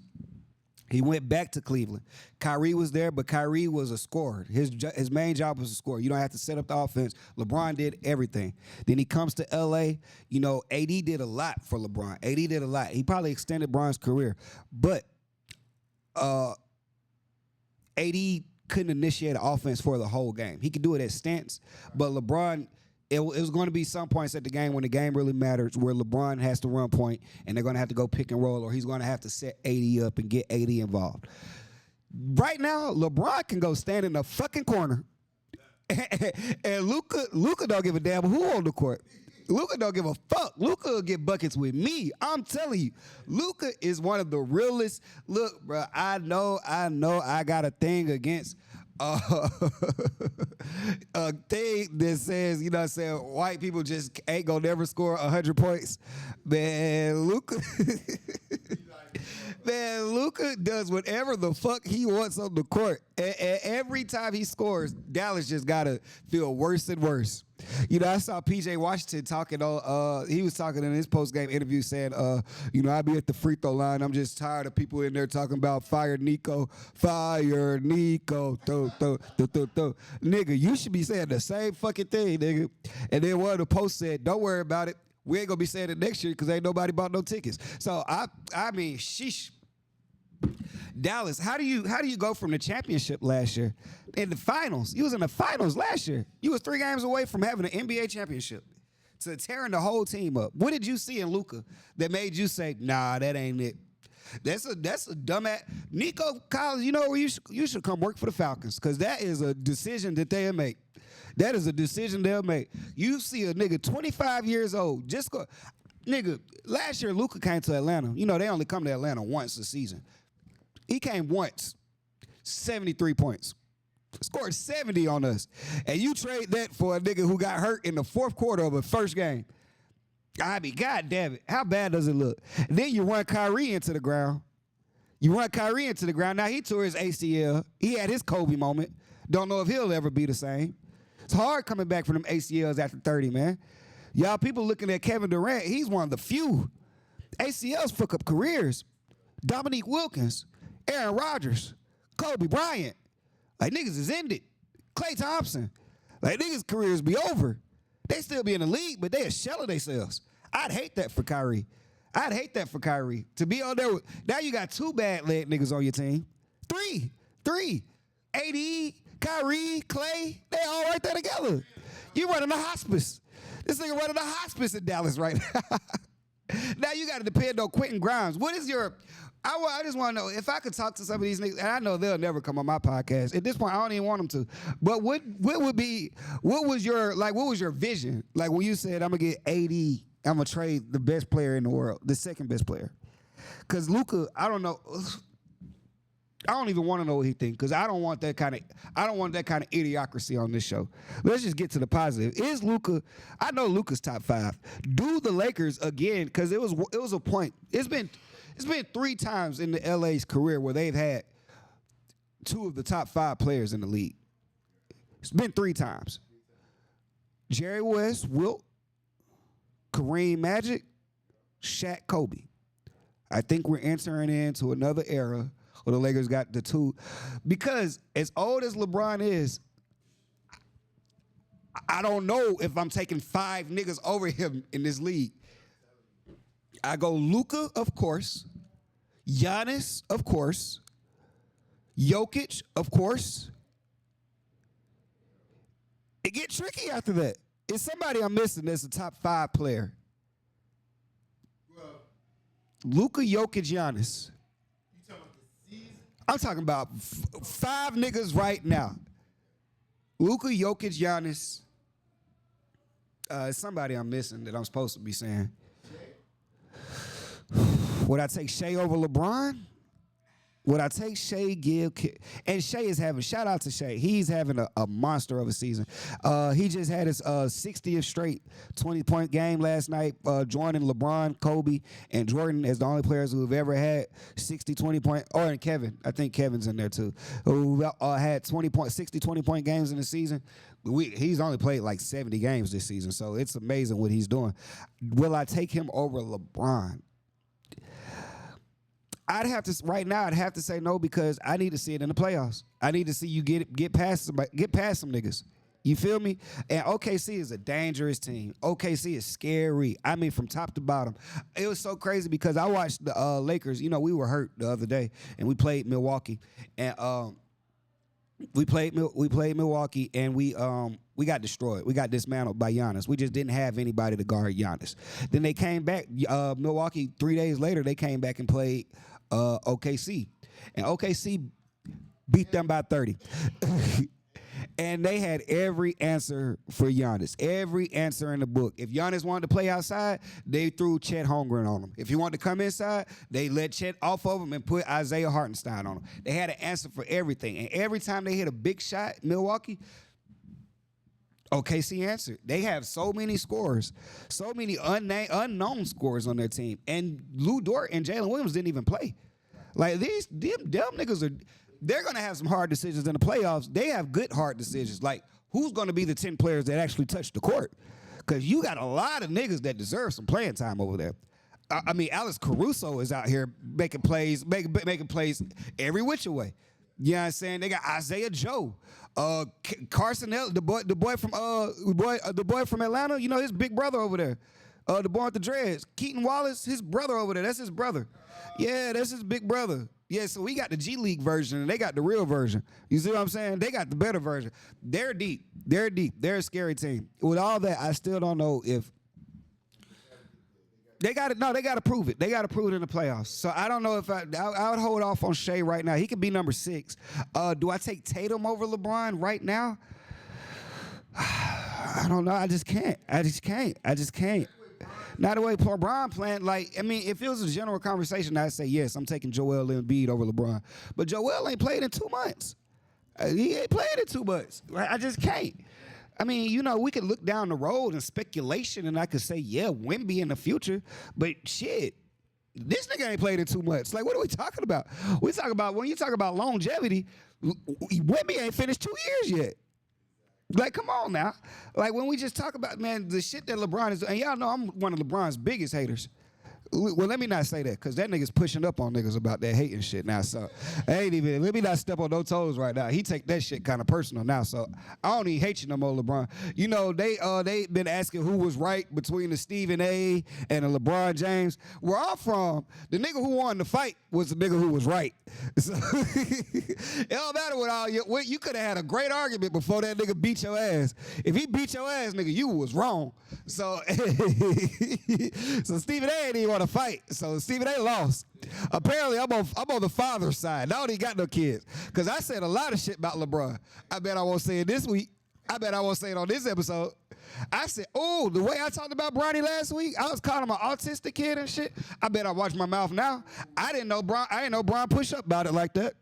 He went back to Cleveland. Kyrie was there, but Kyrie was a scorer. His main job was to score. You don't have to set up the offense. LeBron did everything. Then he comes to L.A. AD did a lot for LeBron. AD did a lot. He probably extended LeBron's career. But AD couldn't initiate an offense for the whole game. He could do it at stints, but LeBron, it was going to be some points at the game when the game really matters where LeBron has to run point and they're going to have to go pick and roll or he's going to have to set AD up and get AD involved. Right now, LeBron can go stand in the fucking corner and Luka don't give a damn who on the court. Luka don't give a fuck. Luka will get buckets with me. I'm telling you. Luka is one of the realest. Look, bro, I know I got a thing against a thing that says, white people just ain't gonna never score 100 points. Man, Luka. Man, Luka does whatever the fuck he wants on the court. And every time he scores, Dallas just gotta feel worse and worse. You know, I saw PJ Washington talking on. He was talking in his post game interview saying, you know, I be at the free throw line. I'm just tired of people in there talking about fire Nico, fire Nico, nigga. You should be saying the same fucking thing, nigga. And then one of the posts said, "Don't worry about it. We ain't gonna be saying it next year because ain't nobody bought no tickets." So I mean, sheesh. Dallas, how do you go from the championship last year in the finals? You was in the finals last year. You was 3 games away from having an NBA championship to tearing the whole team up. What did you see in Luka that made you say, "Nah, that ain't it"? That's a dumbass. Nico Collins, you know where you should come work for the Falcons because that is a decision that they'll make. That is a decision they'll make. You see a nigga 25 years old, just go. Nigga, last year Luka came to Atlanta. You know, they only come to Atlanta once a season. He came once, 73 points. Scored 70 on us. And you trade that for a nigga who got hurt in the 4th quarter of a first game. I mean, God damn it. How bad does it look? And then you run Kyrie into the ground. Now he tore his ACL. He had his Kobe moment. Don't know if he'll ever be the same. It's hard coming back from them ACLs after 30, man. Y'all people looking at Kevin Durant, he's one of the few. ACLs fuck up careers. Dominique Wilkins, Aaron Rodgers, Kobe Bryant. Like, niggas is ended. Klay Thompson. Like, niggas' careers be over. They still be in the league, but they a shell of themselves. I'd hate that for Kyrie. To be on there with, now you got 2 bad leg niggas on your team. 3. AD, Kyrie, Klay, they all right there together. You running a hospice. This nigga running a hospice in Dallas right now. Now you got to depend on Quentin Grimes. What is your... I just want to know if I could talk to some of these niggas, and I know they'll never come on my podcast. At this point, I don't even want them to. But what was your vision? Like when you said, I'm going to get 80, I'm going to trade the best player in the world, the second best player. Because Luka, I don't know. I don't even want to know what he thinks because I don't want that kind of idiocracy on this show. Let's just get to the positive. Is Luka? I know Luka's top 5. Do the Lakers again? Because it was a point. It's been 3 times in the LA's career where they've had 2 of the top 5 players in the league. It's been 3 times. Jerry West, Wilt, Kareem Magic, Shaq, Kobe. I think we're entering into another era where the Lakers got the 2. Because as old as LeBron is, I don't know if I'm taking 5 niggas over him in this league. I go Luka, of course. Giannis, of course. Jokic, of course. It get tricky after that. It's somebody I'm missing that's a top 5 player. Well, Luka, Jokic, Giannis. you talking about the season? I'm talking about 5 niggas right now. Luka, Jokic, Giannis. Somebody I'm missing that I'm supposed to be saying. Would I take Shea over LeBron? Would I take Shea, and Shea is having, shout out to Shea. He's having a monster of a season. He just had his 60th straight 20-point game last night, joining LeBron, Kobe, and Jordan as the only players who have ever had 60, 20-point, and Kevin. I think Kevin's in there too, who had 60, 20-point games in the season. He's only played like 70 games this season, so it's amazing what he's doing. Will I take him over LeBron? I'd have to say no because I need to see it in the playoffs. I need to see you get past some niggas. You feel me? And OKC is a dangerous team. OKC is scary. I mean, from top to bottom. It was so crazy because I watched the Lakers. You know, we were hurt the other day, and we played Milwaukee, and we played Milwaukee, and we got destroyed. We got dismantled by Giannis. We just didn't have anybody to guard Giannis. Then they came back. Milwaukee 3 days later, they came back and played OKC, and OKC beat them by 30. And they had every answer for Giannis, every answer in the book. If Giannis wanted to play outside, they threw Chet Holmgren on him. If he wanted to come inside, they let Chet off of him and put Isaiah Hartenstein on him. They had an answer for everything. And every time they hit a big shot, Milwaukee, OKC answered. They have so many scorers, so many unknown scorers on their team. And Lou Dort and Jalen Williams didn't even play. Like them niggas they're gonna have some hard decisions in the playoffs. They have good hard decisions. Like who's gonna be the 10 players that actually touch the court? Because you got a lot of niggas that deserve some playing time over there. I mean, Alex Caruso is out here making plays every which way. You know what I'm saying? They got Isaiah Joe, Carson Hill, the boy from Atlanta. You know his big brother over there, the boy with the dreads, Keaton Wallace, his brother over there. That's his brother. Yeah, that's his big brother. Yeah, so we got the G League version and they got the real version. You see what I'm saying? They got the better version. They're deep. They're a scary team. With all that, I still don't know if. They got to prove it. They got to prove it in the playoffs. So I don't know if I would hold off on Shea right now. He could be number 6. Do I take Tatum over LeBron right now? I don't know. I just can't. Not the way LeBron playing. Like, I mean, if it was a general conversation, I'd say yes, I'm taking Joel Embiid over LeBron. But Joel ain't played in 2 months. He ain't played in 2 months. I just can't. I mean, you know, we could look down the road and speculation, and I could say, yeah, Wemby in the future. But shit, this nigga ain't played in 2 months. Like, what are we talking about? We talk about, when you talk about longevity, Wemby ain't finished 2 years yet. Like, come on now. Like, when we just talk about, man, the shit that LeBron is, and y'all know I'm one of LeBron's biggest haters. Well, let me not say that, because that nigga's pushing up on niggas about that hating shit now. So, let me not step on no toes right now. He take that shit kind of personal now. So, I don't even hate you no more, LeBron. You know, they been asking who was right between the Stephen A. and the LeBron James. Where I'm from, the nigga who won the fight was the nigga who was right. So, it don't matter what all you could have had a great argument before that nigga beat your ass. If he beat your ass, nigga, you was wrong. So, Stephen A. didn't even want to fight. So Stephen A. lost. Apparently, I'm on the father's side. I don't even got no kids. Because I said a lot of shit about LeBron. I bet I won't say it this week. I bet I won't say it on this episode. I said, oh, the way I talked about Bronny last week, I was calling him an autistic kid and shit. I bet I watch my mouth now. I didn't know Bron push up about it like that.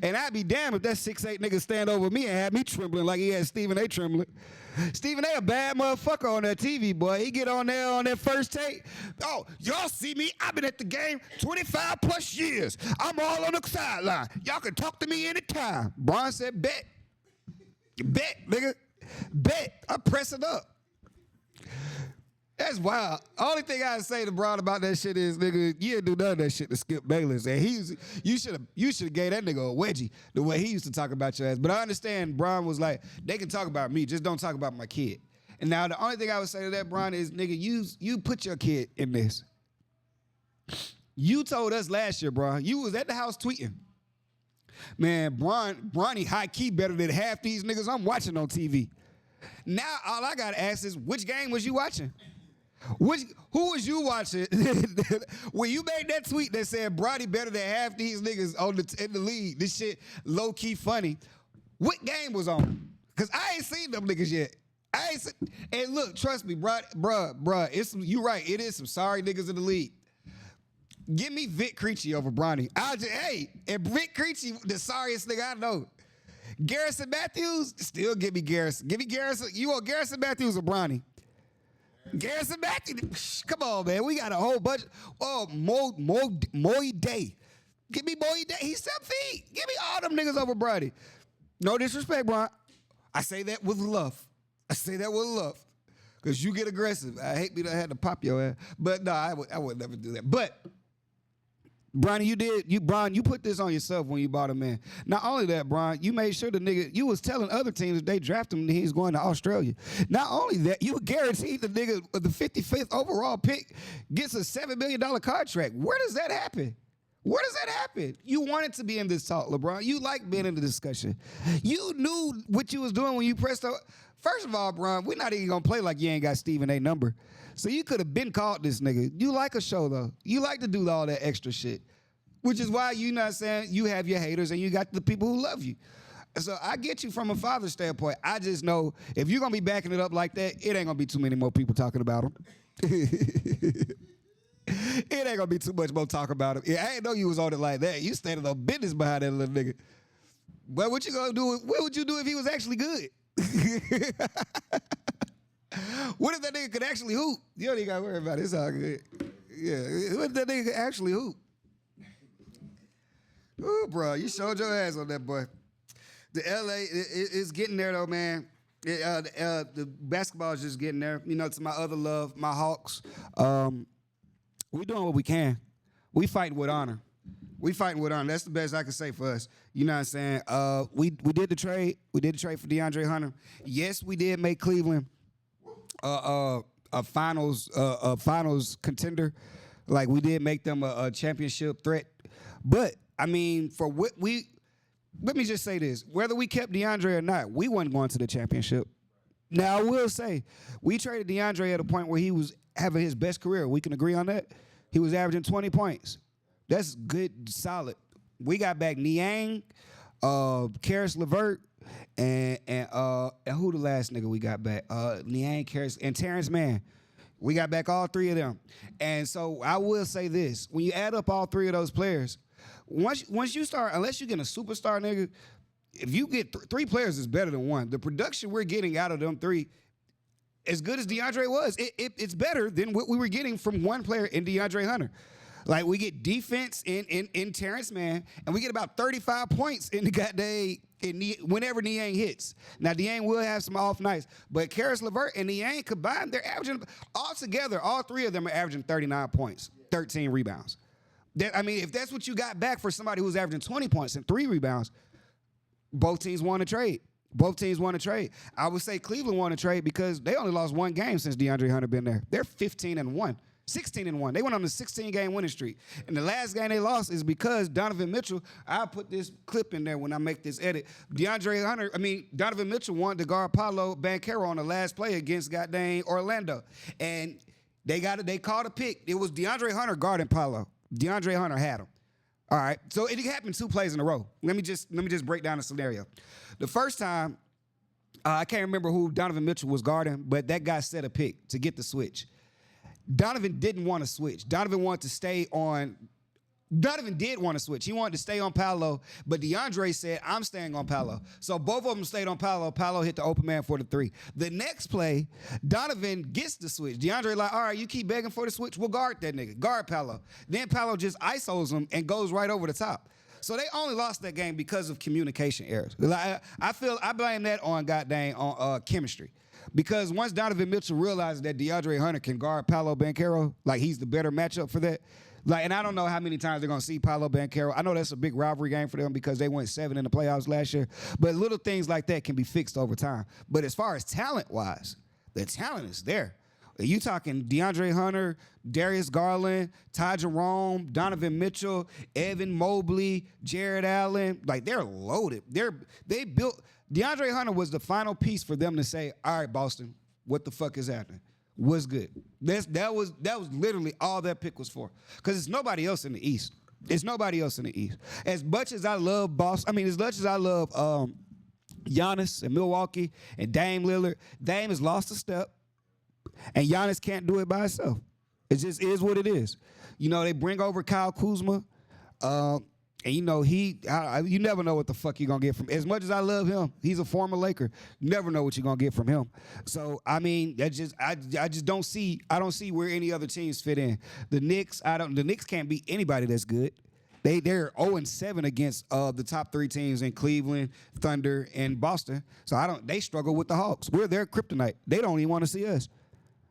And I'd be damned if that 6'8" nigga stand over me and had me trembling like he had Stephen A. trembling. Stephen A. a bad motherfucker on that TV, boy. He get on there on that first take. Oh, y'all see me? I've been at the game 25 plus years. I'm all on the sideline. Y'all can talk to me anytime. Bron said, bet. Bet, nigga. Bet. I'm pressing up. That's wild. Only thing I say to Bron about that shit is, nigga, you didn't do none of that shit to Skip Bayless. And you should have gave that nigga a wedgie the way he used to talk about your ass. But I understand Bron was like, they can talk about me, just don't talk about my kid. And now the only thing I would say to that, Bron, is, nigga, you put your kid in this. You told us last year, bro, you was at the house tweeting. Man, Bronny high key better than half these niggas I'm watching on TV. Now all I gotta ask is, which game was you watching? Who was you watching when you made that tweet that said Bronny better than half these niggas in the league? This shit low key funny. What game was on? Cause I ain't seen them niggas yet. And look, trust me, bruh, you right. It is some sorry niggas in the league. Give me Vic Krejci over Bronny. And Vic Krejci, the sorriest nigga I know. Garrison Matthews, still give me Garrison. Give me Garrison. You want Garrison Matthews or Bronny? Garrison Matthews. Come on, man. We got a whole bunch. Oh, Moy Day. Give me Moy Day. He's 7 feet. Give me all them niggas over Bronny. No disrespect, Bron. I say that with love. Because you get aggressive. I hate me to have to pop your ass. But no, I would never do that. But Bronny, you put this on yourself when you bought him in. Not only that, Bron, you made sure the nigga, you was telling other teams if they draft him, he's going to Australia. Not only that, you guaranteed the nigga with the 55th overall pick gets a $7 million contract. Where does that happen? You wanted to be in this talk, LeBron. You like being in the discussion. You knew what you was doing when you pressed up. First of all, Bron, we're not even going to play like you ain't got Stephen A. number. So you could have been called this nigga. You like a show, though. You like to do all that extra shit, which is why you not saying you have your haters and you got the people who love you. So I get you from a father's standpoint. I just know if you're going to be backing it up like that, it ain't going to be too many more people talking about him. It ain't going to be too much more talk about him. Yeah, I ain't know you was on it like that. You standing on business behind that little nigga. But what you going to do? What would you do if he was actually good? What if that nigga could actually hoop? You don't even got to worry about it. It's all good. Yeah. What if that nigga could actually hoop? Ooh, bro, you showed your ass on that boy. The LA is getting there though, man. The basketball is just getting there. You know, to my other love, my Hawks. We doing what we can. We fighting with honor. We fighting with honor. That's the best I can say for us. You know what I'm saying? We did the trade. We did the trade for DeAndre Hunter. Yes, we did make Cleveland a finals contender. Like we did make them a championship threat. But I mean, for what let me just say this: whether we kept DeAndre or not, we wasn't going to the championship. Now I will say, we traded DeAndre at a point where he was having his best career. We can agree on that. He was averaging 20 points. That's good, solid. We got back Niang, Karis LeVert, and who the last nigga we got back? Niang, Karis, and Terrence Mann. We got back all three of them. And so I will say this: when you add up all three of those players, once you start, unless you get a superstar nigga, if you get three players, is better than one. The production we're getting out of them three, as good as DeAndre was, it's better than what we were getting from one player in DeAndre Hunter. Like we get defense in Terrence Mann, and we get about 35 points in the goddamn whenever Niang hits. Now Niang will have some off nights, but Karis LeVert and Niang combined, they're averaging all together. All three of them are averaging 39 points, 13 rebounds. I mean, if that's what you got back for somebody who's averaging 20 points and 3 rebounds, both teams won a trade. Both teams won a trade. I would say Cleveland won a trade because they only lost one game since DeAndre Hunter been there. They're 15-1. 16-1. They went on a 16-game winning streak. And the last game they lost is because Donovan Mitchell, I'll put this clip in there when I make this edit. Donovan Mitchell wanted to guard Paolo Banchero on the last play against goddamn Orlando. And they called a pick. It was DeAndre Hunter guarding Paolo. DeAndre Hunter had him. All right. So it happened 2 plays in a row. Let me just break down the scenario. The first time, I can't remember who Donovan Mitchell was guarding, but that guy set a pick to get the switch. Donovan didn't want to switch. Donovan did want to switch. He wanted to stay on Paolo, but DeAndre said, I'm staying on Paolo. So both of them stayed on Paolo. Paolo hit the open man for the 3. The next play, Donovan gets the switch. DeAndre like, all right, you keep begging for the switch, we'll guard that nigga. Guard Paolo. Then Paolo just isos him and goes right over the top. So they only lost that game because of communication errors. Like, I blame that on chemistry. Because once Donovan Mitchell realized that DeAndre Hunter can guard Paolo Banchero, like he's the better matchup for that. Like, and I don't know how many times they're gonna see Paolo Banchero. I know that's a big rivalry game for them because they went 7 in the playoffs last year. But little things like that can be fixed over time. But as far as talent-wise, the talent is there. You talking DeAndre Hunter, Darius Garland, Ty Jerome, Donovan Mitchell, Evan Mobley, Jared Allen. Like, they're loaded. They built. DeAndre Hunter was the final piece for them to say, all right, Boston, what the fuck is happening? What's good? That was literally all that pick was for. Because it's nobody else in the East. It's nobody else in the East. As much as I love Boston, as much as I love Giannis and Milwaukee and Dame Lillard, Dame has lost a step. And Giannis can't do it by himself. It just is what it is. You know, they bring over Kyle Kuzma. And, you know, you never know what the fuck you're going to get from. As much as I love him, he's a former Laker. You never know what you're going to get from him. So, I mean, I just don't see where any other teams fit in. The Knicks can't beat anybody that's good. They're 0-7 against the top 3 teams in Cleveland, Thunder, and Boston. So they struggle with the Hawks. We're their kryptonite. They don't even want to see us.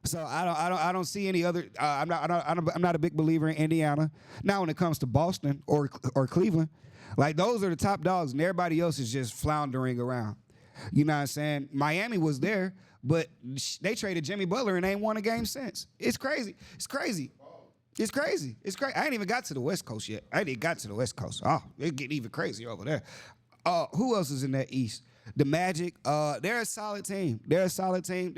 So I don't see any other. I'm not a big believer in Indiana. Now when it comes to Boston or Cleveland, like those are the top dogs, and everybody else is just floundering around. You know what I'm saying? Miami was there, but they traded Jimmy Butler and ain't won a game since. It's crazy. I ain't even got to the West Coast yet. I ain't got to the West Coast. Oh, it getting even crazier over there. Who else is in that East? The Magic. They're a solid team. They're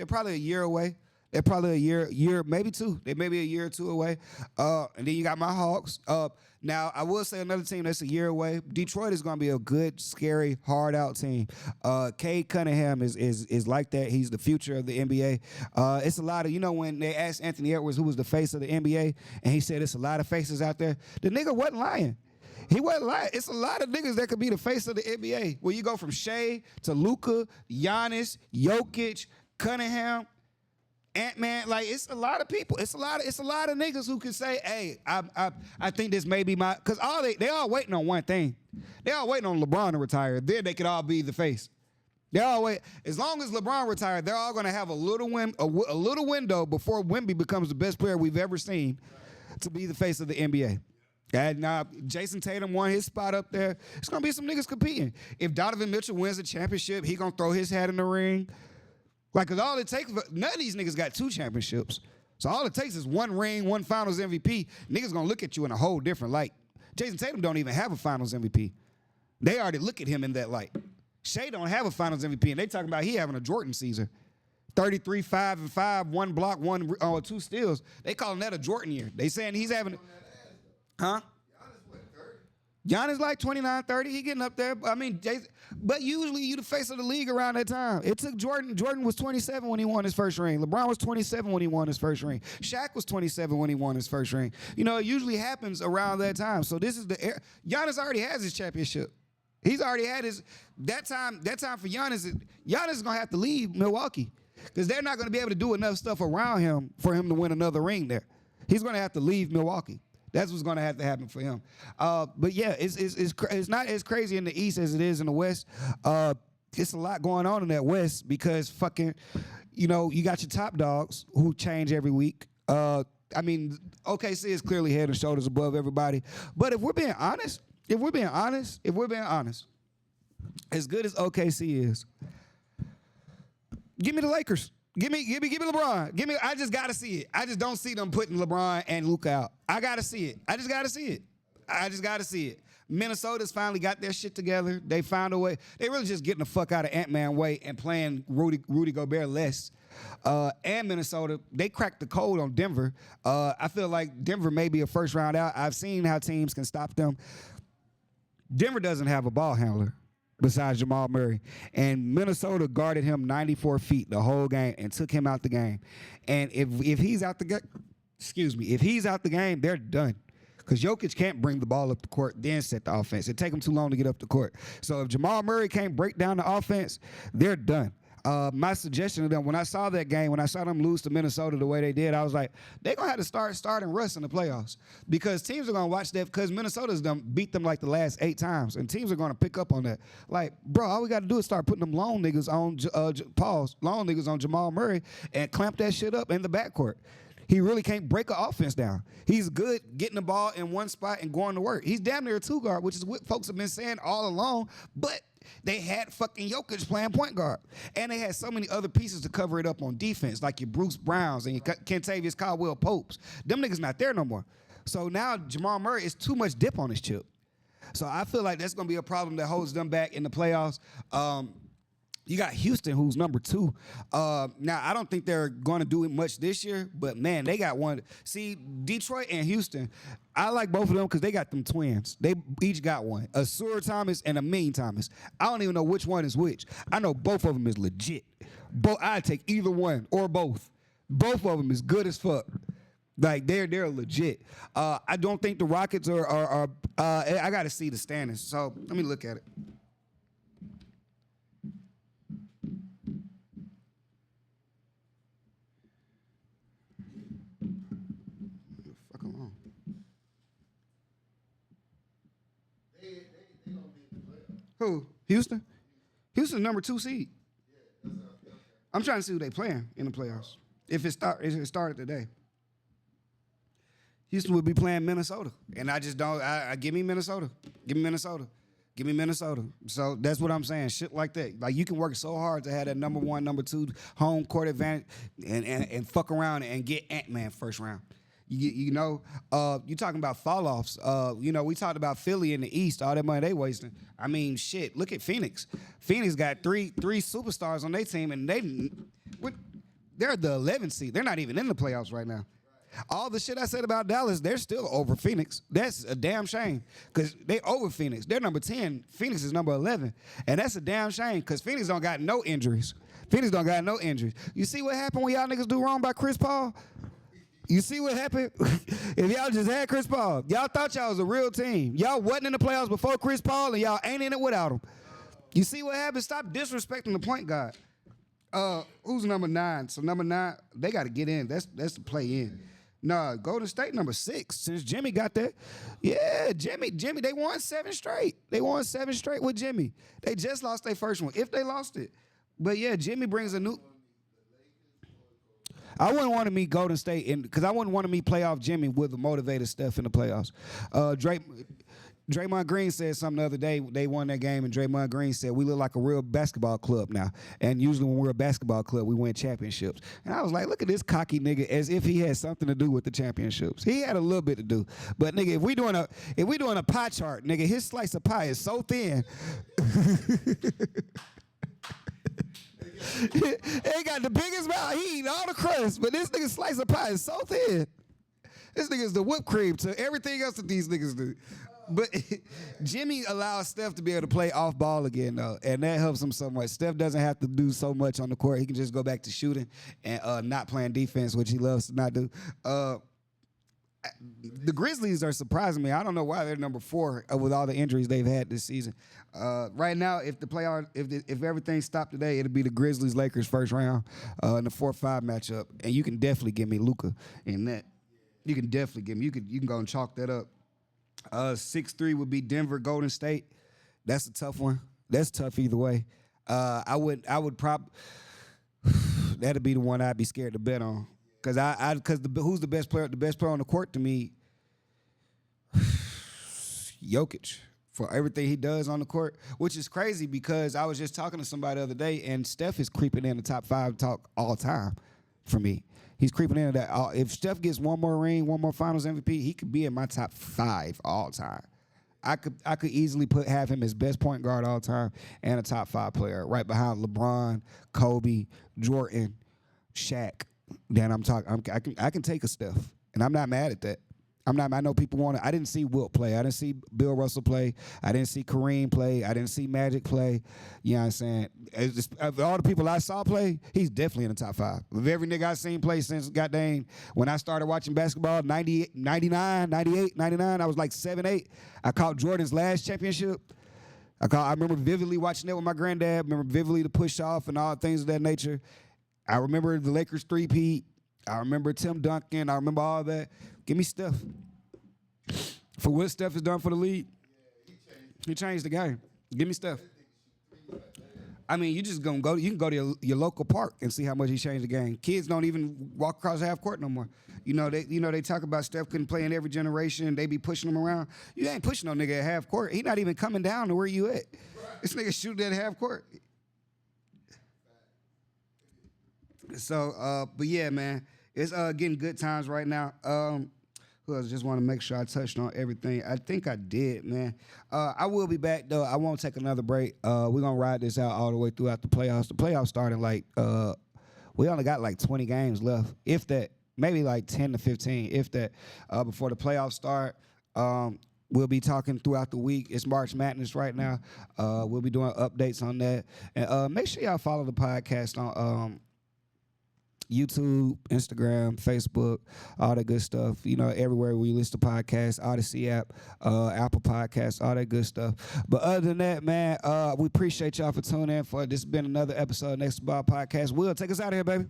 probably a year away. They're probably a year, maybe 2. They may be a year or 2 away. And then you got my Hawks. Now, I will say another team that's a year away. Detroit is going to be a good, scary, hard-out team. Cade Cunningham is like that. He's the future of the NBA. It's a lot of, when they asked Anthony Edwards who was the face of the NBA, and he said it's a lot of faces out there, the nigga wasn't lying. He wasn't lying. It's a lot of niggas that could be the face of the NBA. Where you go from Shea to Luka, Giannis, Jokic, Cunningham. Ant-Man, like it's a lot of people. It's a lot of niggas who can say, hey, I think this may be my, cause they all waiting on one thing. They all waiting on LeBron to retire. Then they could all be the face. They all wait. As long as LeBron retired, they're all gonna have a little window before Wemby becomes the best player we've ever seen to be the face of the NBA. And now Jason Tatum won his spot up there. It's gonna be some niggas competing. If Donovan Mitchell wins the championship, he gonna throw his hat in the ring. Like, cause all it takes, none of these niggas got 2 championships. So all it takes is 1 ring, 1 Finals MVP. Niggas gonna look at you in a whole different light. Jason Tatum don't even have a Finals MVP. They already look at him in that light. Shea don't have a Finals MVP, and they talking about he having a Jordan season. 33, 5 and 5, 1 block, 2 steals. They calling that a Jordan year. They saying he's having, huh? Giannis like 29, 30. He getting up there. I mean, but usually you the face of the league around that time. It took Jordan. Jordan was 27 when he won his first ring. LeBron was 27 when he won his first ring. Shaq was 27 when he won his first ring. You know, it usually happens around that time. So this is the Giannis already has his championship. He's already had his that time for Giannis. Giannis is gonna have to leave Milwaukee because they're not gonna be able to do enough stuff around him for him to win another ring there. He's gonna have to leave Milwaukee. That's what's going to have to happen for him. But yeah, it's not as crazy in the East as it is in the West. It's a lot going on in that West because fucking, you know, you got your top dogs who change every week. I mean, OKC is clearly head and shoulders above everybody. But if we're being honest, as good as OKC is, give me the Lakers. Give me LeBron. I just gotta see it. I just don't see them putting LeBron and Luka out. I gotta see it. I just gotta see it. Minnesota's finally got their shit together. They found a way. They really just getting the fuck out of Ant-Man way and playing Rudy Gobert less. And Minnesota, they cracked the code on Denver. I feel like Denver may be a first round out. I've seen how teams can stop them. Denver doesn't have a ball handler besides Jamal Murray. And Minnesota guarded him 94 feet the whole game and took him out the game. And if he's out the game, they're done. Because Jokic can't bring the ball up the court, then set the offense. It take him too long to get up the court. So if Jamal Murray can't break down the offense, they're done. My suggestion to them, when I saw that game, when I saw them lose to Minnesota the way they did, I was like, they're going to have to starting Russ in the playoffs because teams are going to watch that because Minnesota's done beat them like the last 8 times, and teams are going to pick up on that. Like, bro, all we got to do is start putting them long niggas on Jamal Murray and clamp that shit up in the backcourt. He really can't break an offense down. He's good getting the ball in one spot and going to work. He's damn near a 2 guard, which is what folks have been saying all along, but they had fucking Jokic playing point guard. And they had so many other pieces to cover it up on defense, like your Bruce Browns and your Kentavious Caldwell Popes. Them niggas not there no more. So now Jamal Murray is too much dip on his chip. So I feel like that's going to be a problem that holds them back in the playoffs. You got Houston, who's number 2. Now, I don't think they're going to do much this year, but, man, they got one. See, Detroit and Houston, I like both of them because they got them twins. They each got one, a Sewer Thomas and a Mean Thomas. I don't even know which one is which. I know both of them is legit. I'd take either one or both. Both of them is good as fuck. Like, they're legit. I don't think the Rockets are I got to see the standings, so let me look at it. Who? Houston? Houston's number 2 seed. I'm trying to see who they playing in the playoffs. If it started today. Houston would be playing Minnesota. And I just don't, give me Minnesota. Give me Minnesota. Give me Minnesota. So that's what I'm saying. Shit like that. Like, you can work so hard to have that number 1, number 2 home court advantage and fuck around and get Ant-Man first round. You know, you talking about fall-offs. You know, we talked about Philly in the East, all that money they wasting. I mean, shit, look at Phoenix. Phoenix got three superstars on their team, and they're the 11th seed. They're not even in the playoffs right now. All the shit I said about Dallas, they're still over Phoenix. That's a damn shame because they over Phoenix. They're number 10. Phoenix is number 11. And that's a damn shame because Phoenix don't got no injuries. You see what happened when y'all niggas do wrong by Chris Paul? You see what happened? If y'all just had Chris Paul, y'all thought y'all was a real team. Y'all wasn't in the playoffs before Chris Paul, and y'all ain't in it without him. You see what happened? Stop disrespecting the point guard. Who's number 9? So number 9, they got to get in. That's the play in. No, Golden State number 6. Since Jimmy got that, yeah, Jimmy, they won 7 straight. They won 7 straight with Jimmy. They just lost their first one, if they lost it. But yeah, Jimmy brings a new. I wouldn't want to meet Golden State because I wouldn't want to meet playoff Jimmy with the motivated stuff in the playoffs. Draymond Green said something the other day. They won that game, and Draymond Green said, we look like a real basketball club now. And usually when we're a basketball club, we win championships. And I was like, look at this cocky nigga as if he had something to do with the championships. He had a little bit to do. But, nigga, if we doing a pie chart, nigga, his slice of pie is so thin. He got the biggest mouth. He eat all the crust, but this nigga's slice of pie is so thin. This nigga's the whipped cream to everything else that these niggas do. But Jimmy allows Steph to be able to play off ball again, though, and that helps him so much. Steph doesn't have to do so much on the court. He can just go back to shooting and not playing defense, which he loves to not do. The Grizzlies are surprising me. I don't know why they're number 4 with all the injuries they've had this season. Right now, if everything stopped today, it'd be the Grizzlies-Lakers first round in the 4-5 matchup, and you can definitely give me Luka in that. You can definitely give me. You can go and chalk that up. 6-3 would be Denver, Golden State. That's a tough one. That's tough either way. I would that'd be the one I'd be scared to bet on. Cause who's the best player? The best player on the court to me, Jokic, for everything he does on the court, which is crazy because I was just talking to somebody the other day, and Steph is creeping in the top 5 talk all time for me. He's creeping into that. If Steph gets one more ring, one more Finals MVP, he could be in my top 5 all time. I could easily have him as best point guard all time and a top 5 player, right behind LeBron, Kobe, Jordan, Shaq. Then I can take a Steph, and I'm not mad at that. I know people want to. I didn't see Wilt play. I didn't see Bill Russell play. I didn't see Kareem play. I didn't see Magic play. You know what I'm saying? Of all the people I saw play, he's definitely in the top 5. Of every nigga I've seen play since goddamn when I started watching basketball, 98, 99, I was like 7, 8. I caught Jordan's last championship. I remember vividly watching that with my granddad. I remember vividly the push off and all things of that nature. I remember the Lakers 3-peat. I remember Tim Duncan. I remember all that. Give me Steph. For what Steph has done for the league, he changed the game. Give me Steph. I mean, you just gonna go. You can go to your local park and see how much he changed the game. Kids don't even walk across half court no more. They talk about Steph couldn't play in every generation. They be pushing him around. You ain't pushing no nigga at half court. He not even coming down to where you at. This nigga shooting at half court. So, but yeah, man, it's getting good times right now. Who else? Just want to make sure I touched on everything. I think I did, man. I will be back, though. I won't take another break. We're going to ride this out all the way throughout the playoffs. The playoffs starting we only got like 20 games left, if that. Maybe like 10 to 15, if that, before the playoffs start. We'll be talking throughout the week. It's March Madness right now. We'll be doing updates on that. And make sure y'all follow the podcast on YouTube, Instagram, Facebook, all that good stuff. Everywhere we list the podcast, Odyssey app, Apple Podcasts, all that good stuff. But other than that, man, we appreciate y'all for tuning in. This has been another episode of Next2Ball Podcast. Will, take us out of here, baby.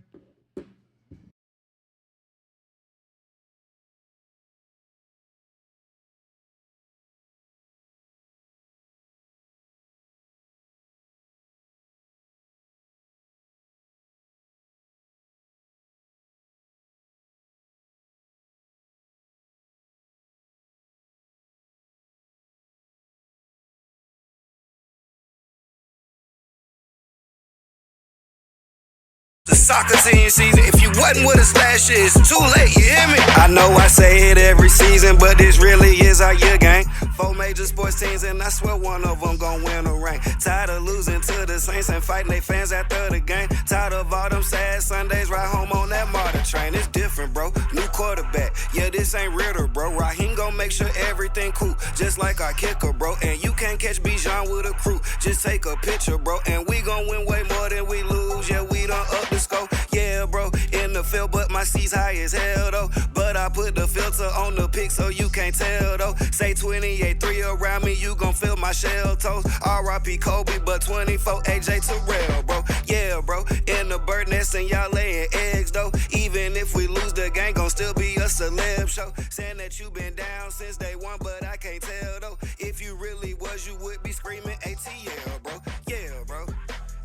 The soccer team season. If you wasn't with us last year, it's too late, you hear me? I know I say it every season, but this really is our year game. 4 major sports teams, and I swear one of them gon' win a ring. Tired of losing to the Saints and fighting they fans after the game. Tired of all them sad Sundays, right home on that martyr. train, it's different, bro. New quarterback, yeah, this ain't Ritter, bro. Raheem gon' make sure everything cool, just like our kicker, bro. And you can't catch Bijan with a crew, just take a picture, bro. And we gon' win way more than we lose, yeah, we done up the score. Yeah, bro, in the field, but my seat's high as hell, though. But I put the filter on the pic so you can't tell, though. Say 28-3 around me, you gon' feel my shell toes. R.I.P. Kobe, but 24 AJ Terrell, bro. Yeah, bro, in the bird nest and y'all laying eggs, though. Even if we lose, the game gon' still be a celeb show. Saying that you been down since day one, but I can't tell, though. If you really was, you would be screaming ATL, bro. Yeah, bro.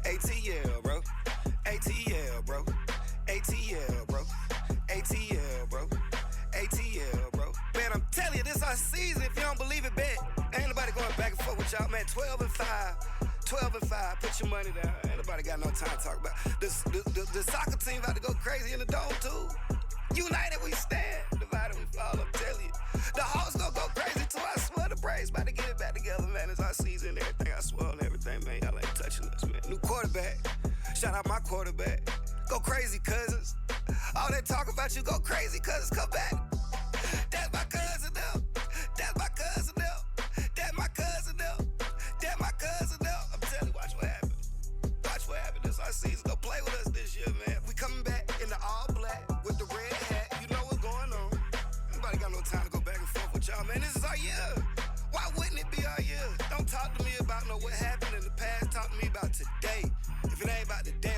ATL, bro. ATL, bro. ATL, bro. ATL, bro. ATL, bro. Man, I'm telling you, this our season. If you don't believe it, bet. Ain't nobody going back and forth with y'all, man. 12-5. 12-5. Put your money down. Ain't nobody got no time to talk about. The soccer team about to go crazy in the dome, too. United we stand. Divided we fall, I'm telling you. The Hawks gonna go crazy, too. I swear the Braves about to get it back together, man. It's our season. Everything, I swear on everything, man. Y'all ain't touching us, man. New quarterback. Shout out my quarterback. Go crazy, cousins. All that talk about you, go crazy, cousins. Come back. That's my cousin now. That's my cousin now. That's my cousin now. That's my cousin now. I'm telling you, watch what happens. Watch what happens. This our season. Go play with us this year, man. We coming back in the all black with the red hat. You know what's going on. Nobody got no time to go back and forth with y'all, man. This is our year. Why wouldn't it be our year? Don't talk to me about what happened in the past. Talk to me about today. If it ain't about today,